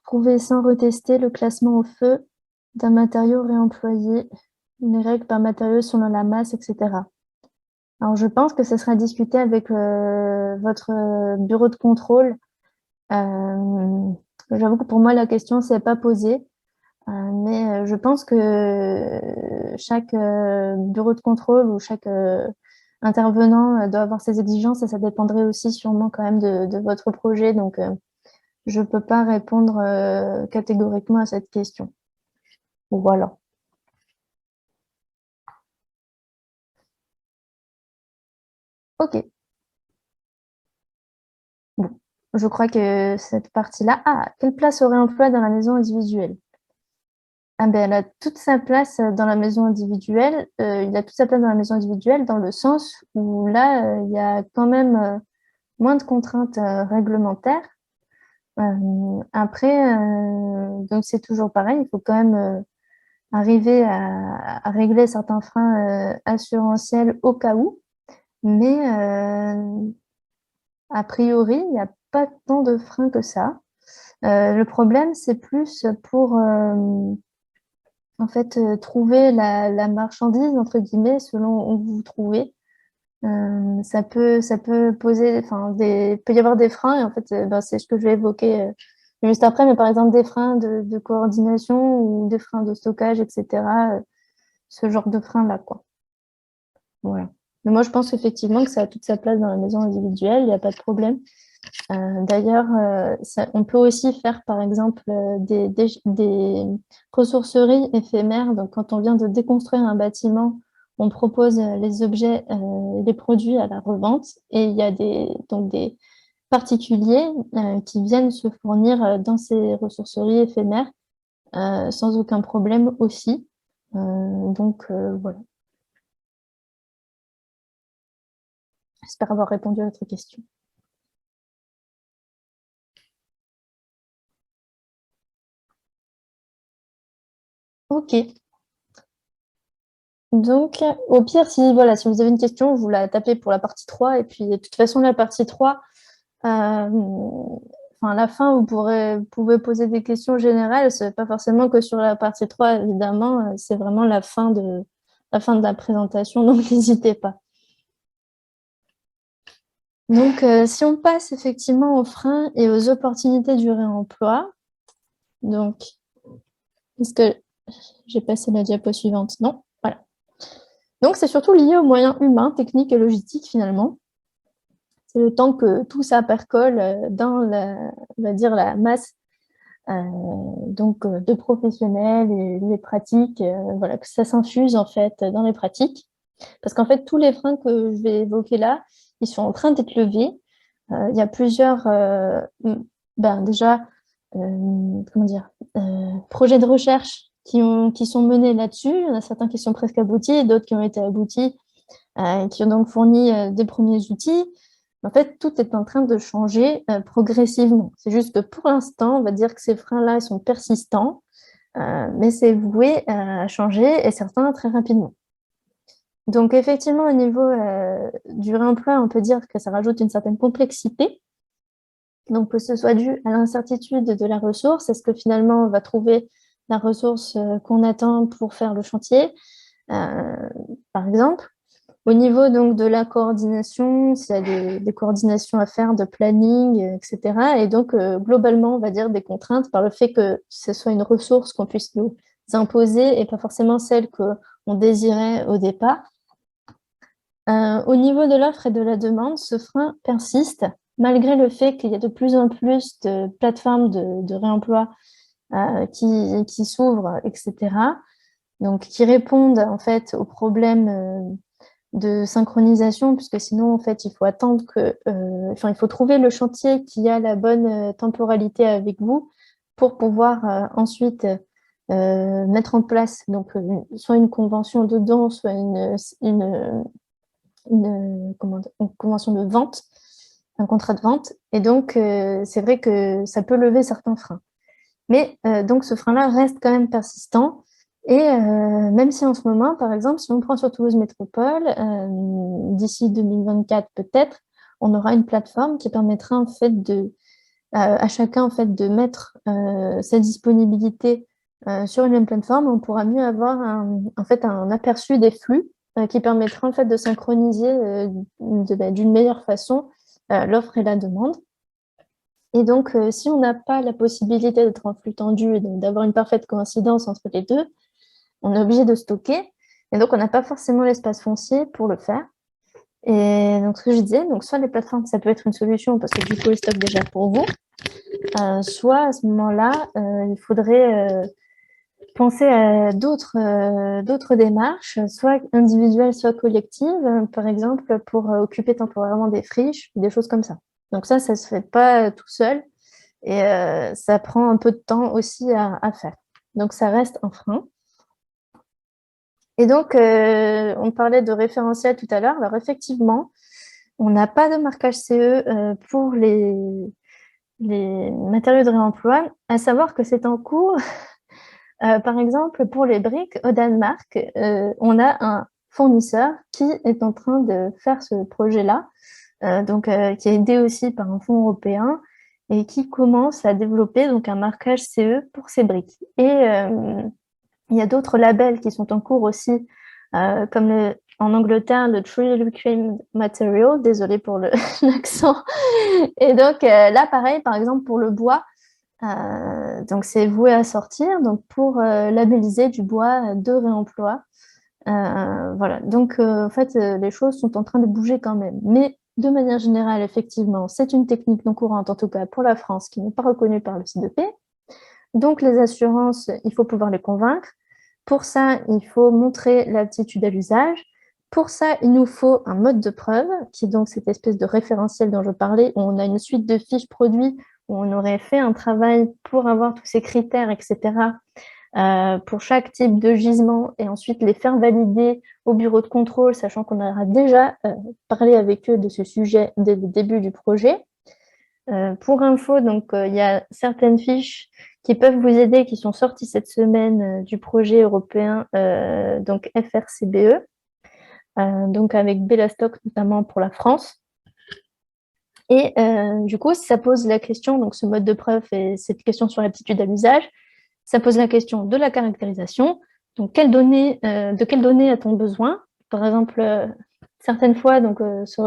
prouver sans retester le classement au feu d'un matériau réemployé, les règles par matériau selon la masse, etc. Alors, je pense que ce sera discuté avec votre bureau de contrôle. J'avoue que pour moi, la question ne s'est pas posée. Mais je pense que chaque bureau de contrôle ou chaque intervenant doit avoir ses exigences et ça dépendrait aussi sûrement quand même de votre projet. Donc, je ne peux pas répondre catégoriquement à cette question. Voilà. OK. Bon. Je crois que cette partie-là. Ah, quelle place aurait emploi dans la maison individuelle? Ah ben, elle a toute sa place dans la maison individuelle. Il a toute sa place dans la maison individuelle dans le sens où là, il y a quand même moins de contraintes réglementaires. Après, donc c'est toujours pareil, il faut quand même arriver à régler certains freins assurantiels au cas où. Mais a priori, il n'y a pas tant de freins que ça. Le problème, c'est plus pour en fait, trouver la marchandise, entre guillemets, selon où vous vous trouvez. Ça peut poser, enfin, peut y avoir des freins, et en fait, ben, c'est ce que je vais évoquer juste après, mais par exemple, des freins de coordination ou des freins de stockage, etc. Ce genre de freins-là, quoi. Voilà. Mais moi, je pense effectivement que ça a toute sa place dans la maison individuelle, il n'y a pas de problème. D'ailleurs, on peut aussi faire, par exemple, des ressourceries éphémères. Donc, quand on vient de déconstruire un bâtiment, on propose les objets, les produits à la revente. Et il y a donc des particuliers qui viennent se fournir dans ces ressourceries éphémères sans aucun problème aussi. Donc, voilà. J'espère avoir répondu à votre question. OK. Donc, au pire, voilà, si vous avez une question, vous la tapez pour la partie 3. Et puis, de toute façon, la partie 3, à la fin, vous pouvez poser des questions générales. Ce n'est pas forcément que sur la partie 3, évidemment. C'est vraiment la fin de la présentation, donc n'hésitez pas. Donc, si on passe effectivement aux freins et aux opportunités du réemploi, donc, est-ce que j'ai passé la diapo suivante? Non, voilà. Donc, c'est surtout lié aux moyens humains, techniques et logistiques, finalement. C'est le temps que tout ça percole dans on va dire, la masse de professionnels et les pratiques, voilà, que ça s'infuse en fait dans les pratiques. Parce qu'en fait, tous les freins que je vais évoquer là, ils sont en train d'être levés. Il y a plusieurs, déjà, comment dire, projets de recherche qui sont menés là-dessus. Il y en a certains qui sont presque aboutis, d'autres qui ont été aboutis, qui ont donc fourni des premiers outils. En fait, tout est en train de changer progressivement. C'est juste que pour l'instant, on va dire que ces freins-là sont persistants, mais c'est voué à changer et certains très rapidement. Donc, effectivement, au niveau du réemploi, on peut dire que ça rajoute une certaine complexité. Donc, que ce soit dû à l'incertitude de la ressource, est-ce que finalement on va trouver la ressource qu'on attend pour faire le chantier, par exemple. Au niveau donc de la coordination, s'il y a des coordinations à faire, de planning, etc. Et donc, globalement, on va dire des contraintes par le fait que ce soit une ressource qu'on puisse nous imposer et pas forcément celle qu'on désirait au départ. Au niveau de l'offre et de la demande, ce frein persiste, malgré le fait qu'il y a de plus en plus de plateformes de réemploi qui s'ouvrent, etc. Donc, qui répondent en fait aux problèmes de synchronisation, puisque sinon, en fait, il faut attendre il faut trouver le chantier qui a la bonne temporalité avec vous pour pouvoir ensuite mettre en place donc, soit une convention dedans, soit une convention de vente, un contrat de vente. Et donc, c'est vrai que ça peut lever certains freins. Mais donc, ce frein-là reste quand même persistant. Et même si en ce moment, par exemple, si on prend sur Toulouse Métropole, d'ici 2024 peut-être, on aura une plateforme qui permettra en fait à chacun en fait de mettre sa disponibilité sur une même plateforme. On pourra mieux avoir en fait un aperçu des flux qui permettra en fait de synchroniser d'une meilleure façon l'offre et la demande. Et donc, si on n'a pas la possibilité d'être en flux tendu et d'avoir une parfaite coïncidence entre les deux, on est obligé de stocker. Et donc, on n'a pas forcément l'espace foncier pour le faire. Et donc, ce que je disais, donc soit les plateformes, ça peut être une solution parce que du coup, elles stockent déjà pour vous. Soit à ce moment-là, il faudrait penser à d'autres démarches, soit individuelles, soit collectives, par exemple, pour occuper temporairement des friches, des choses comme ça. Donc ça ne se fait pas tout seul et ça prend un peu de temps aussi à faire. Donc ça reste un frein. Et donc, on parlait de référentiel tout à l'heure. Alors effectivement, on n'a pas de marquage CE pour les matériaux de réemploi, à savoir que c'est en cours. Par exemple, pour les briques au Danemark, on a un fournisseur qui est en train de faire ce projet-là, qui est aidé aussi par un fonds européen et qui commence à développer donc, un marquage CE pour ces briques. Et il y a d'autres labels qui sont en cours aussi, comme en Angleterre, le Tree Reclaimed Material, désolé pour l'accent. Et donc là, pareil, par exemple, pour le bois, donc c'est voué à sortir donc pour labelliser du bois de réemploi. Voilà, donc en fait, les choses sont en train de bouger quand même. Mais de manière générale, effectivement, c'est une technique non courante, en tout cas pour la France, qui n'est pas reconnue par le CDP. Donc les assurances, il faut pouvoir les convaincre. Pour ça, il faut montrer l'aptitude à l'usage. Pour ça, il nous faut un mode de preuve, qui est donc cette espèce de référentiel dont je parlais, où on a une suite de fiches produits, où on aurait fait un travail pour avoir tous ces critères, etc., pour chaque type de gisement, et ensuite les faire valider au bureau de contrôle, sachant qu'on aura déjà parlé avec eux de ce sujet dès le début du projet. Pour info, donc il y a certaines fiches qui peuvent vous aider, qui sont sorties cette semaine du projet européen, donc FRCBE, donc avec Bellastock notamment pour la France. Et du coup, ça pose la question, donc ce mode de preuve et cette question sur l'aptitude à l'usage, ça pose la question de la caractérisation. Donc, de quelles données a-t-on besoin? Par exemple, certaines fois, donc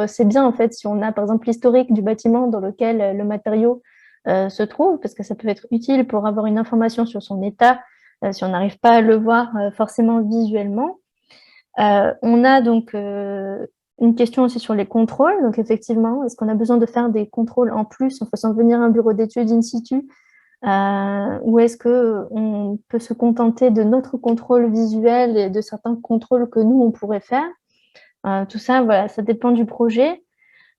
c'est bien en fait si on a par exemple l'historique du bâtiment dans lequel le matériau se trouve, parce que ça peut être utile pour avoir une information sur son état, si on n'arrive pas à le voir forcément visuellement. On a donc une question aussi sur les contrôles. Donc effectivement, est-ce qu'on a besoin de faire des contrôles en plus en faisant venir un bureau d'études in situ, ou est-ce qu'on peut se contenter de notre contrôle visuel et de certains contrôles que nous, on pourrait faire? Tout ça, voilà, ça dépend du projet.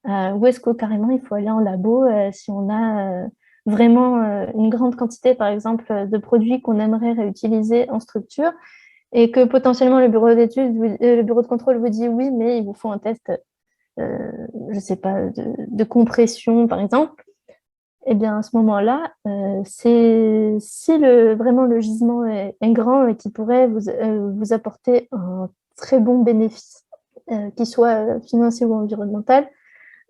Ou est-ce que carrément, il faut aller en labo si on a vraiment une grande quantité, par exemple, de produits qu'on aimerait réutiliser en structure et que potentiellement le bureau d'études, le bureau de contrôle vous dit oui, mais il vous faut un test, je ne sais pas, de compression, par exemple. Eh bien, à ce moment-là, si vraiment le gisement est grand et qui pourrait vous apporter un très bon bénéfice, qu'il soit financier ou environnemental,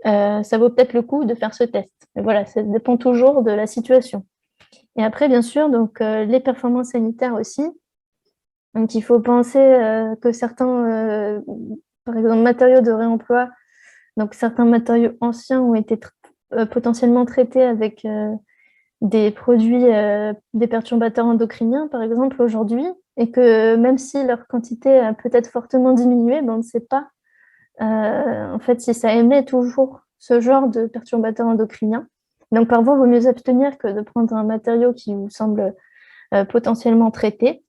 ça vaut peut-être le coup de faire ce test. Mais voilà, ça dépend toujours de la situation. Et après, bien sûr, donc, les performances sanitaires aussi. Donc, il faut penser que certains, par exemple, matériaux de réemploi, donc certains matériaux anciens ont été potentiellement traités avec des produits, des perturbateurs endocriniens, par exemple, aujourd'hui, et que même si leur quantité a peut-être fortement diminué, ben, on ne sait pas en fait si ça émet toujours ce genre de perturbateurs endocriniens. Donc, parfois, il vaut mieux abstenir que de prendre un matériau qui vous semble potentiellement traité.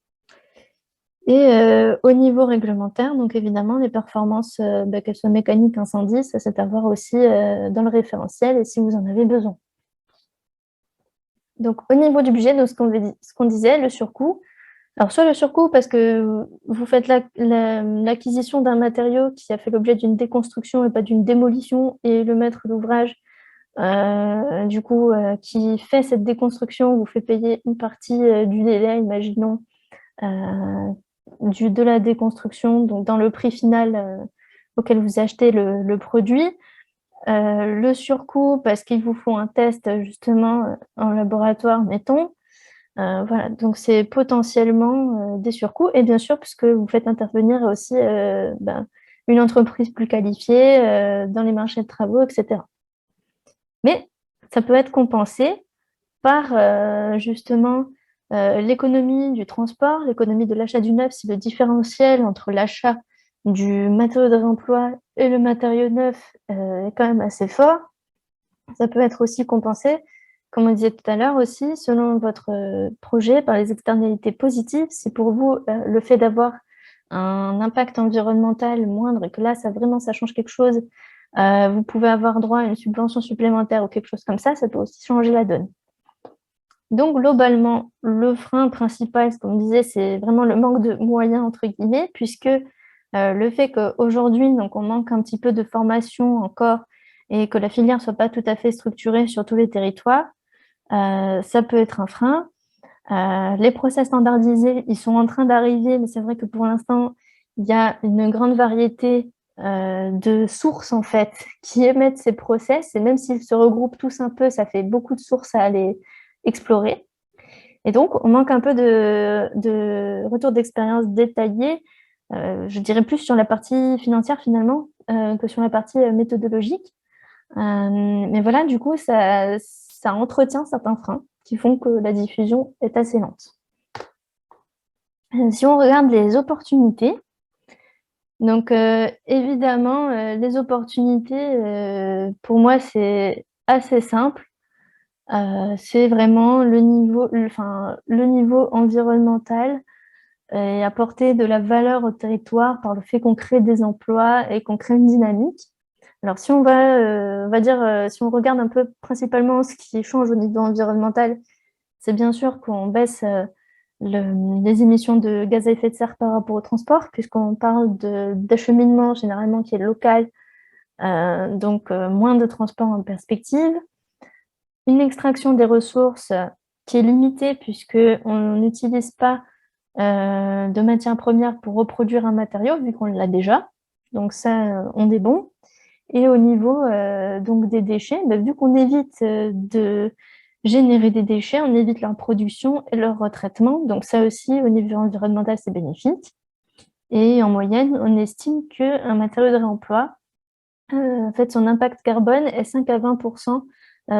Et au niveau réglementaire, donc évidemment, les performances, qu'elles soient mécaniques, incendie, ça c'est à voir aussi dans le référentiel et si vous en avez besoin. Donc, au niveau du budget, donc, ce qu'on disait, le surcoût. Alors, soit le surcoût parce que vous faites l'acquisition d'un matériau qui a fait l'objet d'une déconstruction et pas d'une démolition, et le maître d'ouvrage, du coup, qui fait cette déconstruction, vous fait payer une partie du délai, imaginons, de la déconstruction, donc dans le prix final auquel vous achetez le produit. Le surcoût parce qu'il vous faut un test justement en laboratoire, mettons. Voilà, donc c'est potentiellement des surcoûts. Et bien sûr, puisque vous faites intervenir aussi une entreprise plus qualifiée dans les marchés de travaux, etc. Mais ça peut être compensé par justement l'économie du transport, l'économie de l'achat du neuf, si le différentiel entre l'achat du matériau de réemploi et le matériau neuf est quand même assez fort. Ça peut être aussi compensé, comme on disait tout à l'heure aussi, selon votre projet, par les externalités positives. Si pour vous, le fait d'avoir un impact environnemental moindre et que là, ça change quelque chose, vous pouvez avoir droit à une subvention supplémentaire ou quelque chose comme ça peut aussi changer la donne. Donc, globalement, le frein principal, comme on disait, c'est vraiment le manque de moyens, entre guillemets, puisque le fait qu'aujourd'hui, on manque un petit peu de formation encore et que la filière ne soit pas tout à fait structurée sur tous les territoires, ça peut être un frein. Les process standardisés, ils sont en train d'arriver, mais c'est vrai que pour l'instant, il y a une grande variété de sources, en fait, qui émettent ces process, et même s'ils se regroupent tous un peu, ça fait beaucoup de sources à aller explorer. Et donc, on manque un peu de retour d'expérience détaillé, je dirais plus sur la partie financière finalement que sur la partie méthodologique. Mais voilà, du coup, ça entretient certains freins qui font que la diffusion est assez lente. Si on regarde les opportunités, donc évidemment, les opportunités, pour moi, c'est assez simple. C'est vraiment le niveau environnemental et apporter de la valeur au territoire par le fait qu'on crée des emplois et qu'on crée une dynamique. Alors, si on va dire, si on regarde un peu principalement ce qui change au niveau environnemental, c'est bien sûr qu'on baisse les émissions de gaz à effet de serre par rapport au transport, puisqu'on parle d'acheminement généralement qui est local, donc moins de transport en perspective. Une extraction des ressources qui est limitée puisqu'on n'utilise pas de matières premières pour reproduire un matériau, vu qu'on l'a déjà. Donc ça, on est bon. Et au niveau donc des déchets, vu qu'on évite de générer des déchets, on évite leur production et leur retraitement. Donc ça aussi, au niveau environnemental, c'est bénéfique. Et en moyenne, on estime qu'un matériau de réemploi, en fait, son impact carbone est 5 à 20%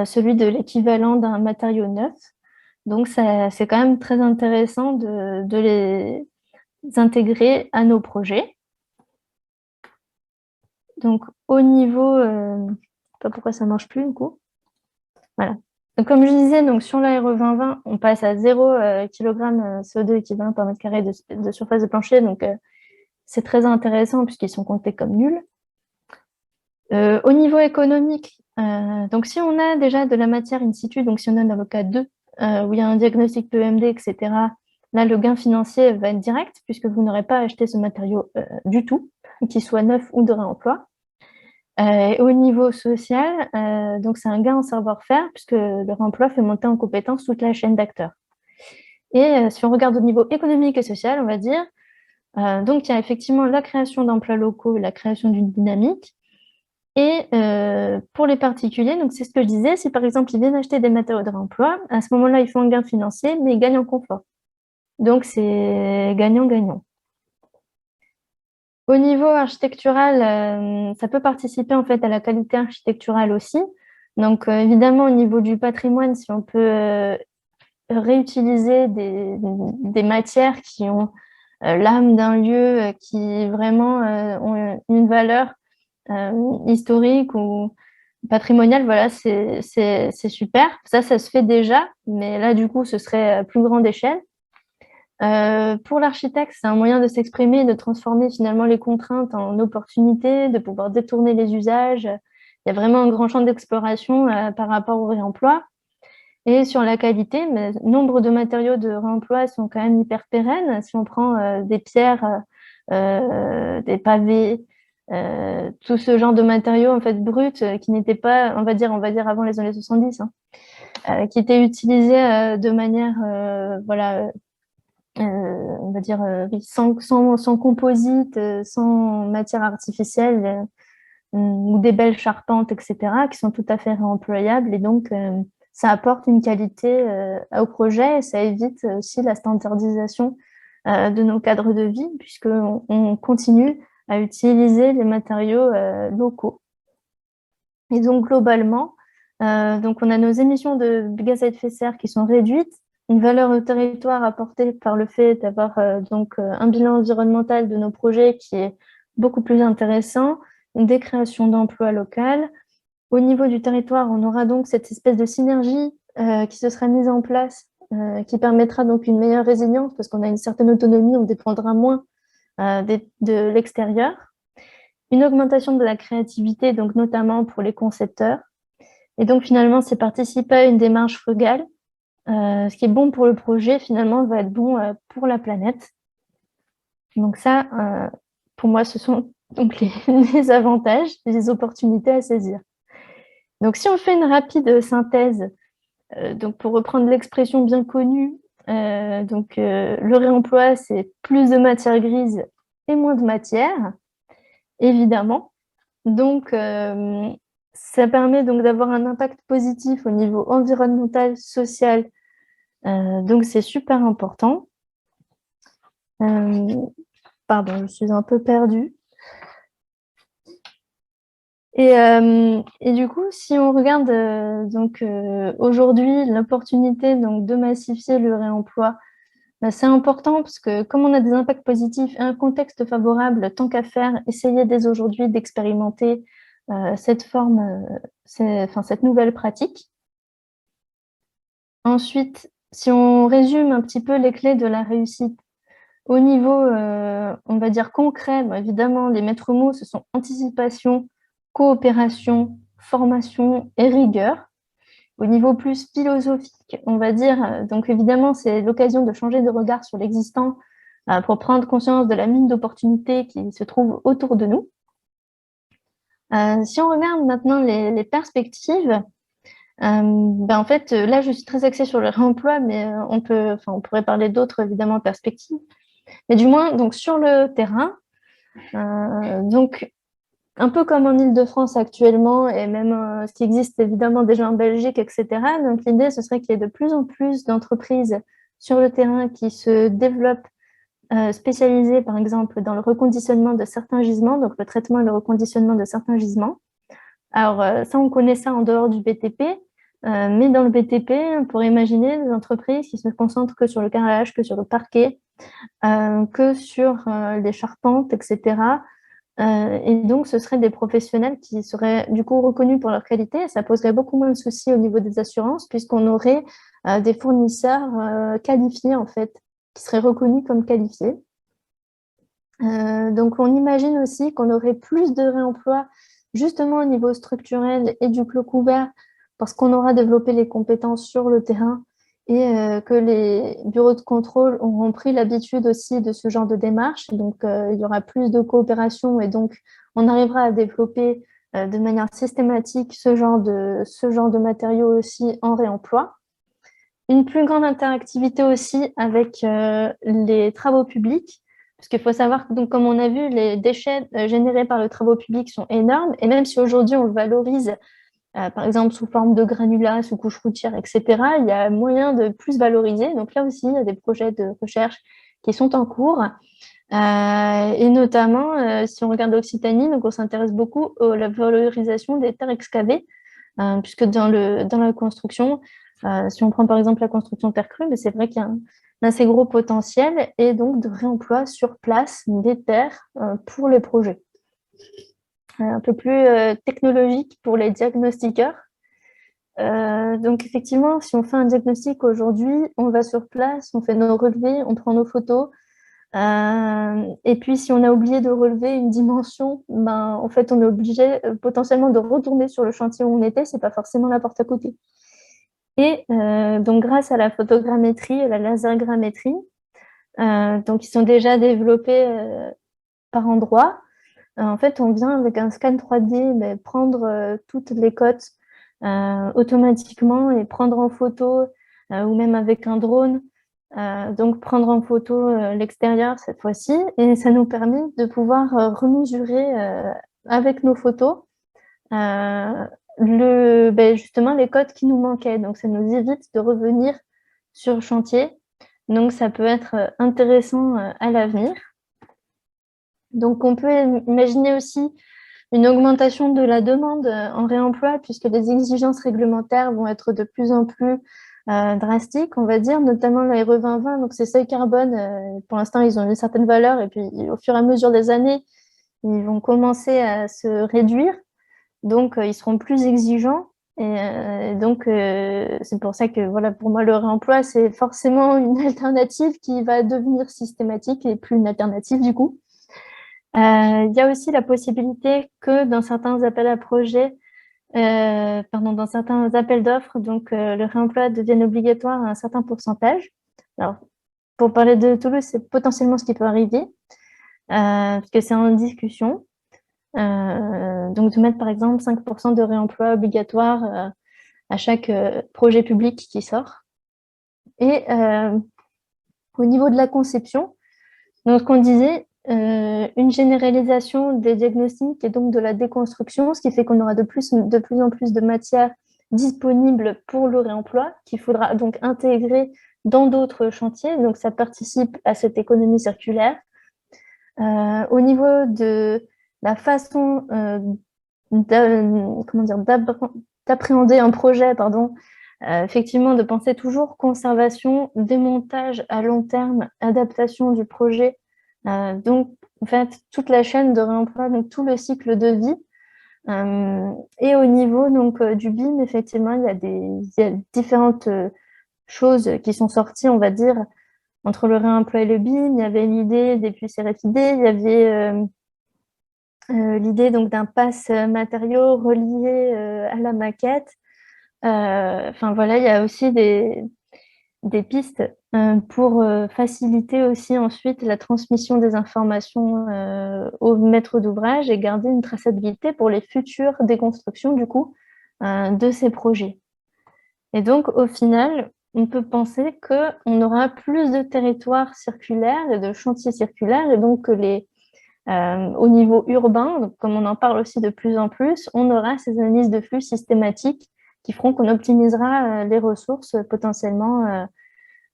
celui de l'équivalent d'un matériau neuf. Donc c'est quand même très intéressant de les intégrer à nos projets. Donc au niveau, je sais pas pourquoi ça marche plus du coup. Voilà. Donc, comme je disais, donc sur l'Aéro 2020, on passe à 0 kg CO2 équivalent par mètre carré de surface de plancher. Donc c'est très intéressant puisqu'ils sont comptés comme nuls. Au niveau économique, donc si on a déjà de la matière in situ, donc si on a dans le cas 2, où il y a un diagnostic PEMD, etc., là, le gain financier va être direct puisque vous n'aurez pas acheté ce matériau du tout, qu'il soit neuf ou de réemploi. Au niveau social, donc c'est un gain en savoir-faire puisque le réemploi fait monter en compétence toute la chaîne d'acteurs. Et si on regarde au niveau économique et social, on va dire, donc il y a effectivement la création d'emplois locaux, la création d'une dynamique. Et pour les particuliers, donc c'est ce que je disais, si par exemple ils viennent acheter des matériaux de réemploi, à ce moment-là, ils font un gain financier, mais ils gagnent en confort. Donc c'est gagnant-gagnant. Au niveau architectural, ça peut participer en fait à la qualité architecturale aussi. Donc évidemment, au niveau du patrimoine, si on peut réutiliser des matières qui ont l'âme d'un lieu, qui vraiment ont une valeur historique ou patrimoniale, voilà, c'est super. Ça se fait déjà, mais là, du coup, ce serait à plus grande échelle. Pour l'architecte, c'est un moyen de s'exprimer, de transformer finalement les contraintes en opportunités, de pouvoir détourner les usages. Il y a vraiment un grand champ d'exploration par rapport au réemploi. Et sur la qualité, mais nombre de matériaux de réemploi sont quand même hyper pérennes. Si on prend des pierres, des pavés, tout ce genre de matériaux en fait bruts qui n'étaient pas, on va dire avant les années 70, hein, qui étaient utilisés de manière, voilà, on va dire sans composite, sans matière artificielle ou des belles charpentes, etc., qui sont tout à fait réemployables. Et donc, ça apporte une qualité au projet et ça évite aussi la standardisation de nos cadres de vie, puisqu'on continue à utiliser les matériaux locaux. Et donc, globalement, donc on a nos émissions de gaz à effet de serre qui sont réduites, une valeur au territoire apportée par le fait d'avoir un bilan environnemental de nos projets qui est beaucoup plus intéressant, des créations d'emplois locales. Au niveau du territoire, on aura donc cette espèce de synergie qui se sera mise en place, qui permettra donc une meilleure résilience parce qu'on a une certaine autonomie, on dépendra moins de l'extérieur. Une augmentation de la créativité, donc notamment pour les concepteurs. Et donc finalement, c'est participer à une démarche frugale. Ce qui est bon pour le projet, finalement, va être bon pour la planète. Donc ça, pour moi, ce sont donc les avantages, les opportunités à saisir. Donc si on fait une rapide synthèse, donc pour reprendre l'expression bien connue, le réemploi, c'est plus de matière grise et moins de matière, évidemment. Donc, ça permet donc d'avoir un impact positif au niveau environnemental, social. Donc, c'est super important. Pardon, je suis un peu perdue. Et du coup, si on regarde aujourd'hui l'opportunité de massifier le réemploi, c'est important parce que comme on a des impacts positifs et un contexte favorable, tant qu'à faire, essayer dès aujourd'hui d'expérimenter cette nouvelle pratique. Ensuite, si on résume un petit peu les clés de la réussite, au niveau, on va dire concret, évidemment, les maîtres mots, ce sont anticipation, coopération, formation et rigueur. Au niveau plus philosophique, on va dire, donc évidemment, c'est l'occasion de changer de regard sur l'existant pour prendre conscience de la mine d'opportunités qui se trouve autour de nous. Si on regarde maintenant les perspectives, en fait, là, je suis très axée sur le réemploi, mais on pourrait parler d'autres, évidemment, perspectives. Mais du moins, donc, sur le terrain, donc, un peu comme en Île-de-France actuellement, et même ce qui existe évidemment déjà en Belgique, etc. Donc l'idée, ce serait qu'il y ait de plus en plus d'entreprises sur le terrain qui se développent, spécialisées par exemple dans le reconditionnement de certains gisements, donc le traitement et le reconditionnement de certains gisements. Alors ça, on connaît ça en dehors du BTP, mais dans le BTP, on pourrait imaginer des entreprises qui se concentrent que sur le carrelage, que sur le parquet, que sur les charpentes, etc. Et donc, ce seraient des professionnels qui seraient du coup reconnus pour leur qualité. Et ça poserait beaucoup moins de soucis au niveau des assurances, puisqu'on aurait des fournisseurs qualifiés, en fait, qui seraient reconnus comme qualifiés. Donc, on imagine aussi qu'on aurait plus de réemploi justement au niveau structurel et du clos couvert, parce qu'on aura développé les compétences sur le terrain et que les bureaux de contrôle auront pris l'habitude aussi de ce genre de démarche. Donc, il y aura plus de coopération et donc on arrivera à développer de manière systématique ce genre de matériaux aussi en réemploi. Une plus grande interactivité aussi avec les travaux publics, parce qu'il faut savoir que, donc, comme on a vu, les déchets générés par les travaux publics sont énormes, et même si aujourd'hui on le valorise, par exemple sous forme de granulats, sous couche routière, etc., il y a moyen de plus valoriser. Donc là aussi, il y a des projets de recherche qui sont en cours. Et notamment, si on regarde l'Occitanie, donc on s'intéresse beaucoup à la valorisation des terres excavées, puisque dans la construction, si on prend par exemple la construction terre crue, mais c'est vrai qu'il y a un assez gros potentiel et donc de réemploi sur place des terres pour les projets. Un peu plus technologique pour les diagnostiqueurs. Donc effectivement, si on fait un diagnostic aujourd'hui, on va sur place, on fait nos relevés, on prend nos photos. Et puis si on a oublié de relever une dimension, ben, en fait on est obligé potentiellement de retourner sur le chantier où on était, c'est pas forcément la porte à côté. Et donc grâce à la photogrammétrie et la lasergrammétrie, donc ils sont déjà développés par endroit. En fait, on vient avec un scan 3D mais prendre toutes les cotes automatiquement et prendre en photo, ou même avec un drone, donc prendre en photo l'extérieur cette fois-ci. Et ça nous permet de pouvoir remesurer avec nos photos justement les cotes qui nous manquaient. Donc ça nous évite de revenir sur le chantier. Donc ça peut être intéressant à l'avenir. Donc on peut imaginer aussi une augmentation de la demande en réemploi, puisque les exigences réglementaires vont être de plus en plus drastiques, on va dire, notamment la RE 2020, donc ces seuils carbone, pour l'instant, ils ont une certaine valeur, et puis au fur et à mesure des années, ils vont commencer à se réduire, donc ils seront plus exigeants, et donc c'est pour ça que, voilà, pour moi, le réemploi, c'est forcément une alternative qui va devenir systématique et plus une alternative, du coup. Il y a aussi la possibilité que dans certains appels à projets, dans certains appels d'offres, donc le réemploi devienne obligatoire à un certain pourcentage. Alors, pour parler de Toulouse, c'est potentiellement ce qui peut arriver, parce que c'est en discussion. Donc, de mettre par exemple 5% de réemploi obligatoire à chaque projet public qui sort. Et au niveau de la conception, donc, ce qu'on disait, une généralisation des diagnostics et donc de la déconstruction, ce qui fait qu'on aura de plus en plus de matières disponibles pour le réemploi, qu'il faudra donc intégrer dans d'autres chantiers. Donc, ça participe à cette économie circulaire. Au niveau de la façon d'appréhender un projet, effectivement, de penser toujours conservation, démontage à long terme, adaptation du projet. Donc, en fait, toute la chaîne de réemploi, donc tout le cycle de vie. Et au niveau donc, du BIM, effectivement, il y a différentes choses qui sont sorties, on va dire, entre le réemploi et le BIM. Il y avait l'idée des puces RFID, il y avait l'idée donc d'un pass matériaux relié à la maquette. Enfin voilà, il y a aussi des pistes pour faciliter aussi ensuite la transmission des informations au maître d'ouvrage et garder une traçabilité pour les futures déconstructions du coup de ces projets. Et donc au final, on peut penser qu'on aura plus de territoires circulaires et de chantiers circulaires et donc que Au niveau urbain, donc comme on en parle aussi de plus en plus, on aura ces analyses de flux systématiques qui feront qu'on optimisera les ressources potentiellement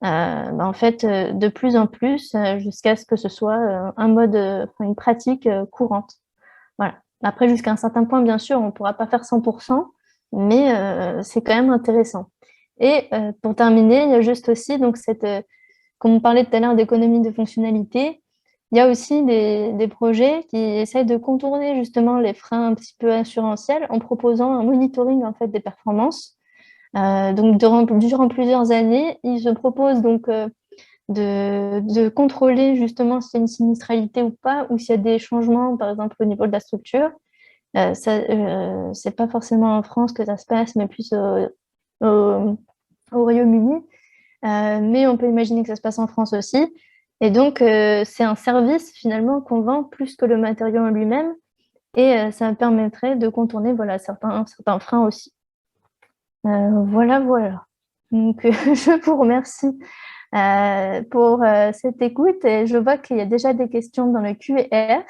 en fait, de plus en plus jusqu'à ce que ce soit un mode, une pratique courante. Voilà. Après, jusqu'à un certain point, bien sûr, on ne pourra pas faire 100%, mais c'est quand même intéressant. Et pour terminer, il y a juste aussi, donc, comme on parlait tout à l'heure d'économie de fonctionnalité, il y a aussi des projets qui essayent de contourner justement les freins un petit peu assurantiels en proposant un monitoring en fait, des performances. Donc, durant plusieurs années, ils se proposent donc de contrôler justement s'il y a une sinistralité ou pas, ou s'il y a des changements, par exemple, au niveau de la structure. C'est pas forcément en France que ça se passe, mais plus au Royaume-Uni. Mais on peut imaginer que ça se passe en France aussi. Et donc, c'est un service finalement qu'on vend plus que le matériau en lui-même. Et ça permettrait de contourner voilà, certains freins aussi. Voilà, voilà. Donc, je vous remercie pour cette écoute et je vois qu'il y a déjà des questions dans le Q&R.